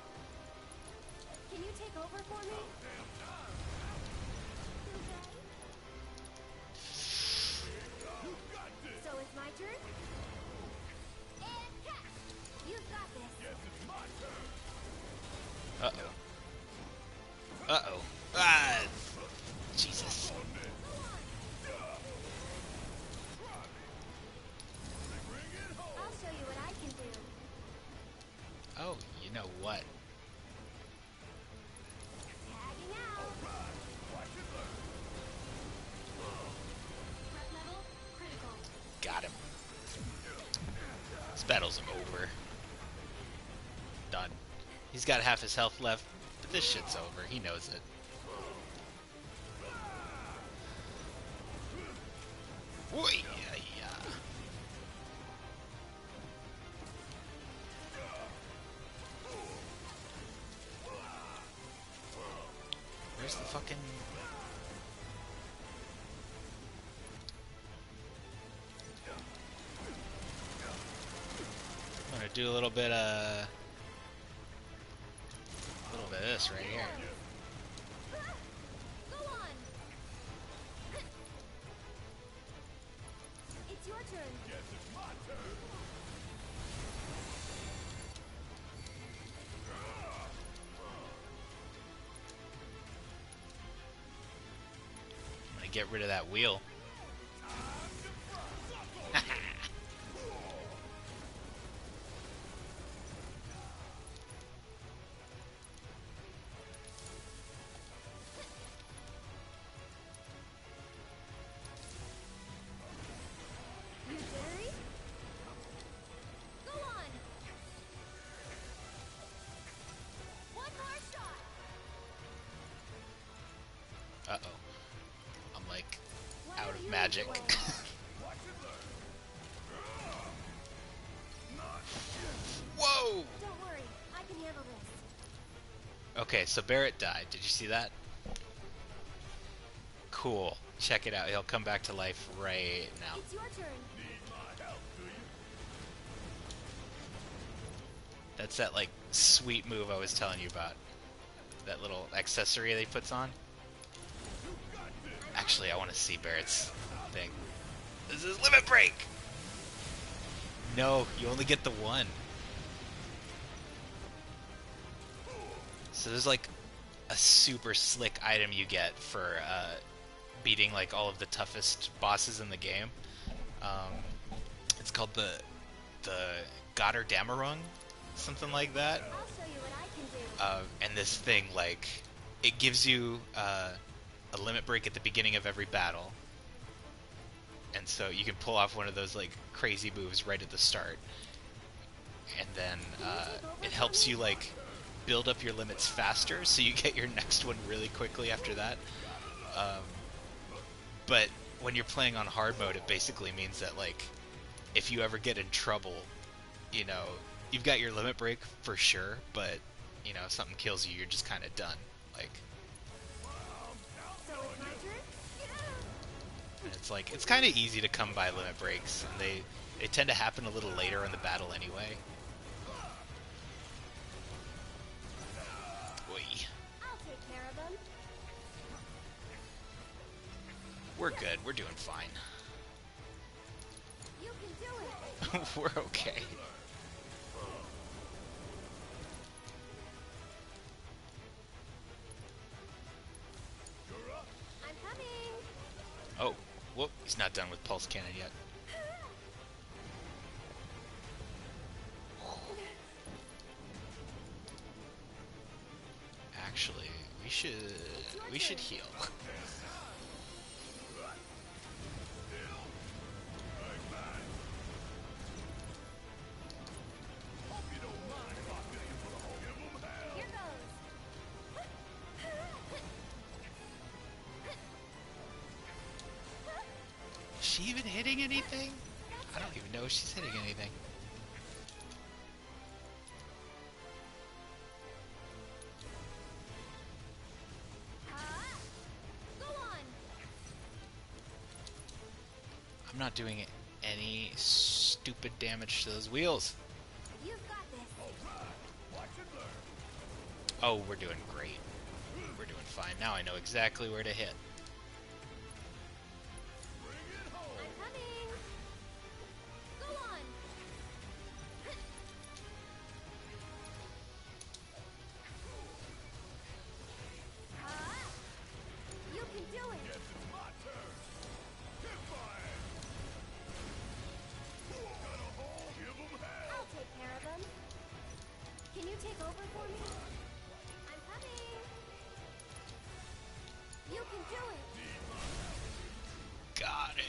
Can you take over for me? So it's my turn? And catch! You've got this. Uh-oh. Uh-oh. Ah! Jesus. I'll show you what I can do. Oh, you know what? Tagging out. Threat level critical. Got him. This battle's over. Done. He's got half his health left, but this shit's over. He knows it. Oy, yeah, yeah. Where's the fucking... I'm gonna do a little bit of this right here. Go on. It's your turn. I'm gonna get rid of that wheel. You jittery? Go on. One more shot. Uh-oh. I'm like Why out don't of you magic. lead the way? handle this. Okay, so Barrett died. Did you see that? Cool. Check it out. He'll come back to life right now. It's your turn. That's that, like, sweet move I was telling you about. That little accessory that he puts on. Actually, I want to see Barrett's thing. This is Limit Break! No, you only get the one. So there's, like, a super slick item you get for beating, like, all of the toughest bosses in the game. It's called the Götterdämmerung, something like that. I'll show you what I can do. And this thing, like, it gives you a limit break at the beginning of every battle. And so you can pull off one of those, like, crazy moves right at the start. And then it helps you, like, build up your limits faster, so you get your next one really quickly after that. But when you're playing on hard mode, it basically means that, like, if you ever get in trouble, you know, you've got your limit break for sure, but, you know, if something kills you, you're just kind of done. Like, So it's my turn? and it's like, it's kind of easy to come by limit breaks, and they tend to happen a little later in the battle anyway. Oy. I'll take care of them. We're good. We're doing fine. You can do it. We're okay. I'm coming. Oh, whoop. He's not done with Pulse Cannon yet. Actually, we should heal. Here goes. Is she even hitting anything? I don't even know if she's hitting anything. Go on. I'm not doing any stupid damage to those wheels. You've got this. Oh, we're doing great. We're doing fine. Now I know exactly where to hit. I'm coming. Go on. You can do it. I'll take care of them. Can you take over for me? I'm coming. You can do it. Got it.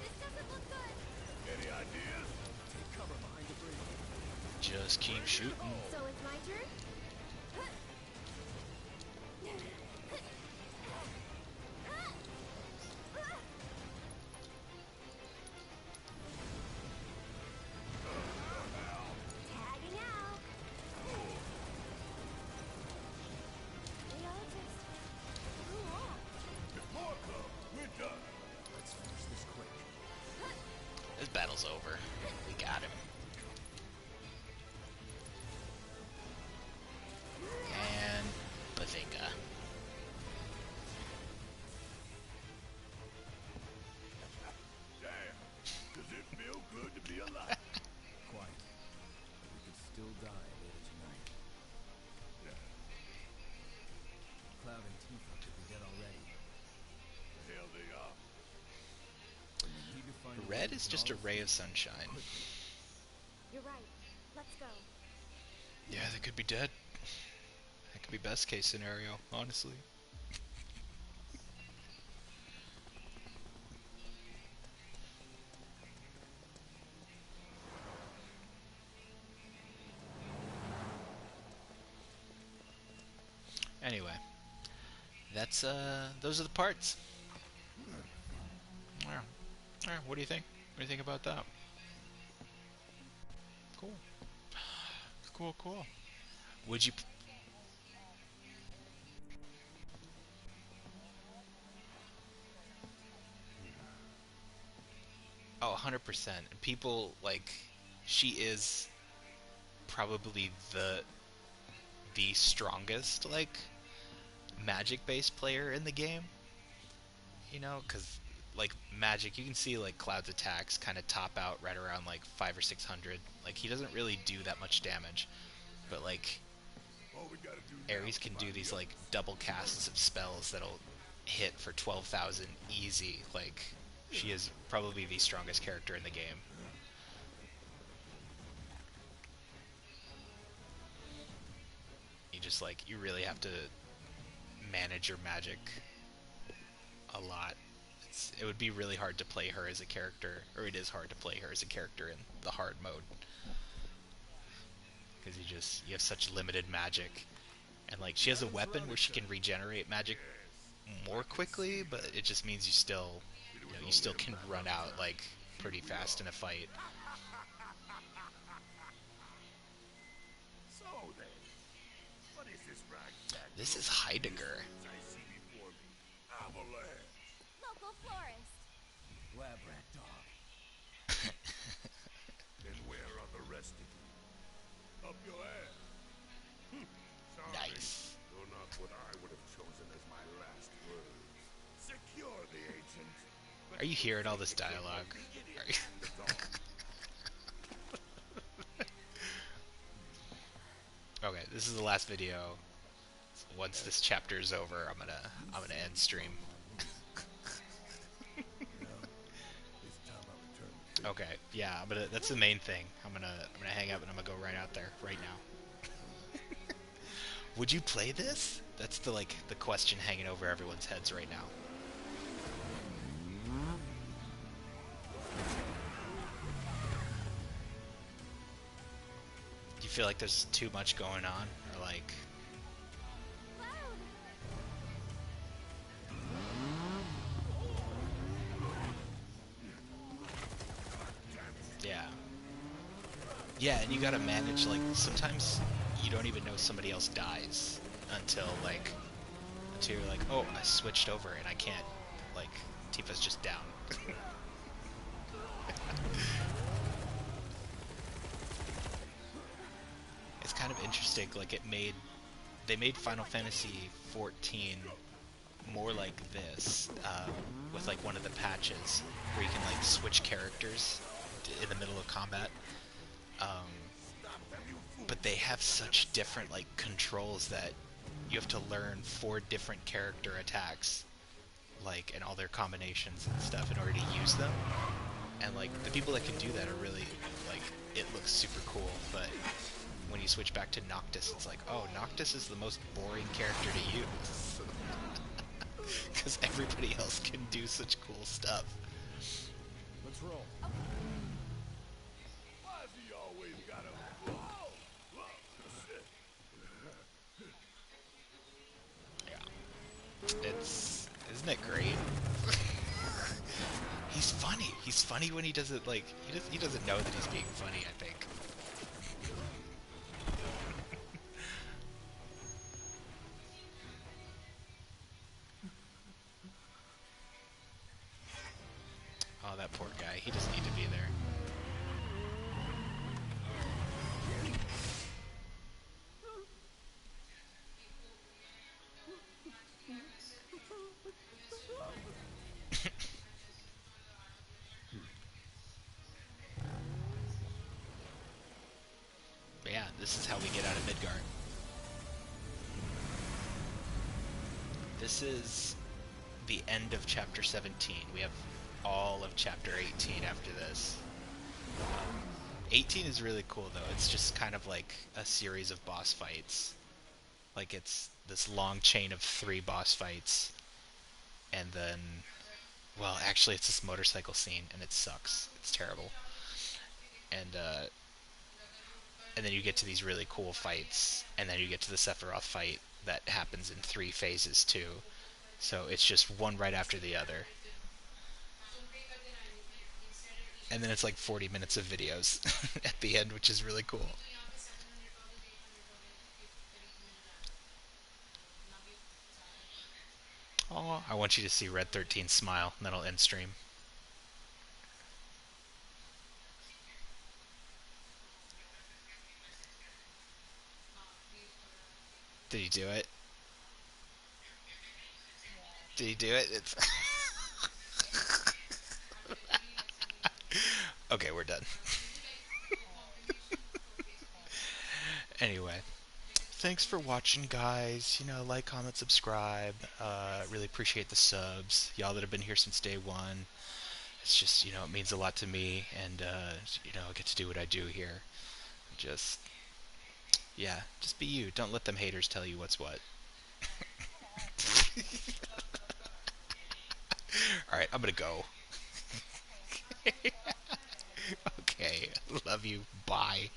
This doesn't look good. Any ideas? Just keep shooting. So it's my turn? Tagging out. They all just grew off. More club. We're done. Let's finish this quick. This battle's over. We got him. And Bazinga. Damn. Does it feel good to be alive? Quiet. We could still die later tonight. Cloud and Tifa could be dead already. Hell they are. We need to find a way Red to is get just a all ray this of sunshine. You're right. Let's go. Yeah, they could be dead. That could be best case scenario, honestly. that's those are the parts. Yeah. Yeah, what do you think? What do you think about that? Cool. Cool, cool. Would you Oh, 100%. People like she is probably the strongest like magic based player in the game, cuz like magic, you can see like Cloud's attacks kind of top out right around like 5 or 600. Like he doesn't really do that much damage, but like All we gotta do now Ares is can do find these the like others. double casts of spells that'll hit for 12,000 easy. Like she is probably the strongest character in the game. You really have to manage your magic a lot. It would be really hard to play her as a character, or it is hard to play her as a character in the hard mode because you have such limited magic, and like she has a weapon where she can regenerate magic more quickly, but it just means you still can run out like pretty fast in a fight. So then, what is this ragtag This is group of Heidegger. misfits I see before me? Avalanche. Local florist. Lab rat dog. Then where are the rest of you? Up your ass. Sorry, Nice. though not what I would have chosen as my last words. Secure the ancient. but Are you hearing all this take the dialogue? idiot Are you- and the dog. Okay, this is the last video. Once this chapter is over, I'm gonna end stream. It's time I return the favor. Okay, yeah, that's the main thing. I'm gonna hang up and I'm gonna go right out there right now. Would you play this? That's the question hanging over everyone's heads right now. Do you feel like there's too much going on, or like? Cloud. Yeah. Yeah, and you gotta manage, like, sometimes you don't even know somebody else dies until you're like, oh, I switched over and I can't, like, Tifa's just down. It's kind of interesting, like, they made Final Fantasy 14 more like this, with, like, one of the patches where you can, like, switch characters in the middle of combat. Um, but they have such different like controls that you have to learn 4 different character attacks, like, and all their combinations and stuff in order to use them. And like the people that can do that are really like, it looks super cool. But when you switch back to Noctis, it's like, oh, Noctis is the most boring character to use because everybody else can do such cool stuff. Let's roll. Why's he always gotta... Whoa! Whoa! Shit. Yeah, isn't it great? He's funny. He's funny when he doesn't like. He doesn't know that he's being funny, I think. Oh, that poor guy. He doesn't need to be there. But yeah, this is how we get out of Midgard. This is the end of chapter 17. We have all of chapter 18 after this. 18 is really cool though. It's just kind of like a series of boss fights. Like it's this long chain of 3 boss fights, and then, well, actually, it's this motorcycle scene, and it sucks. It's terrible. And then you get to these really cool fights, and then you get to the Sephiroth fight that happens in 3 phases too. So it's just one right after the other. And then it's like 40 minutes of videos at the end, which is really cool. Oh, I want you to see Red 13 smile, and that'll end stream. Did he do it? Did he do it? It's okay, we're done. Anyway, thanks for watching, guys. You know, like, comment, subscribe. Really appreciate the subs. Y'all that have been here since day one. It's just, it means a lot to me, and I get to do what I do here. Just, yeah, just be you. Don't let them haters tell you what's what. All right, I'm gonna go. Okay, love you. Bye.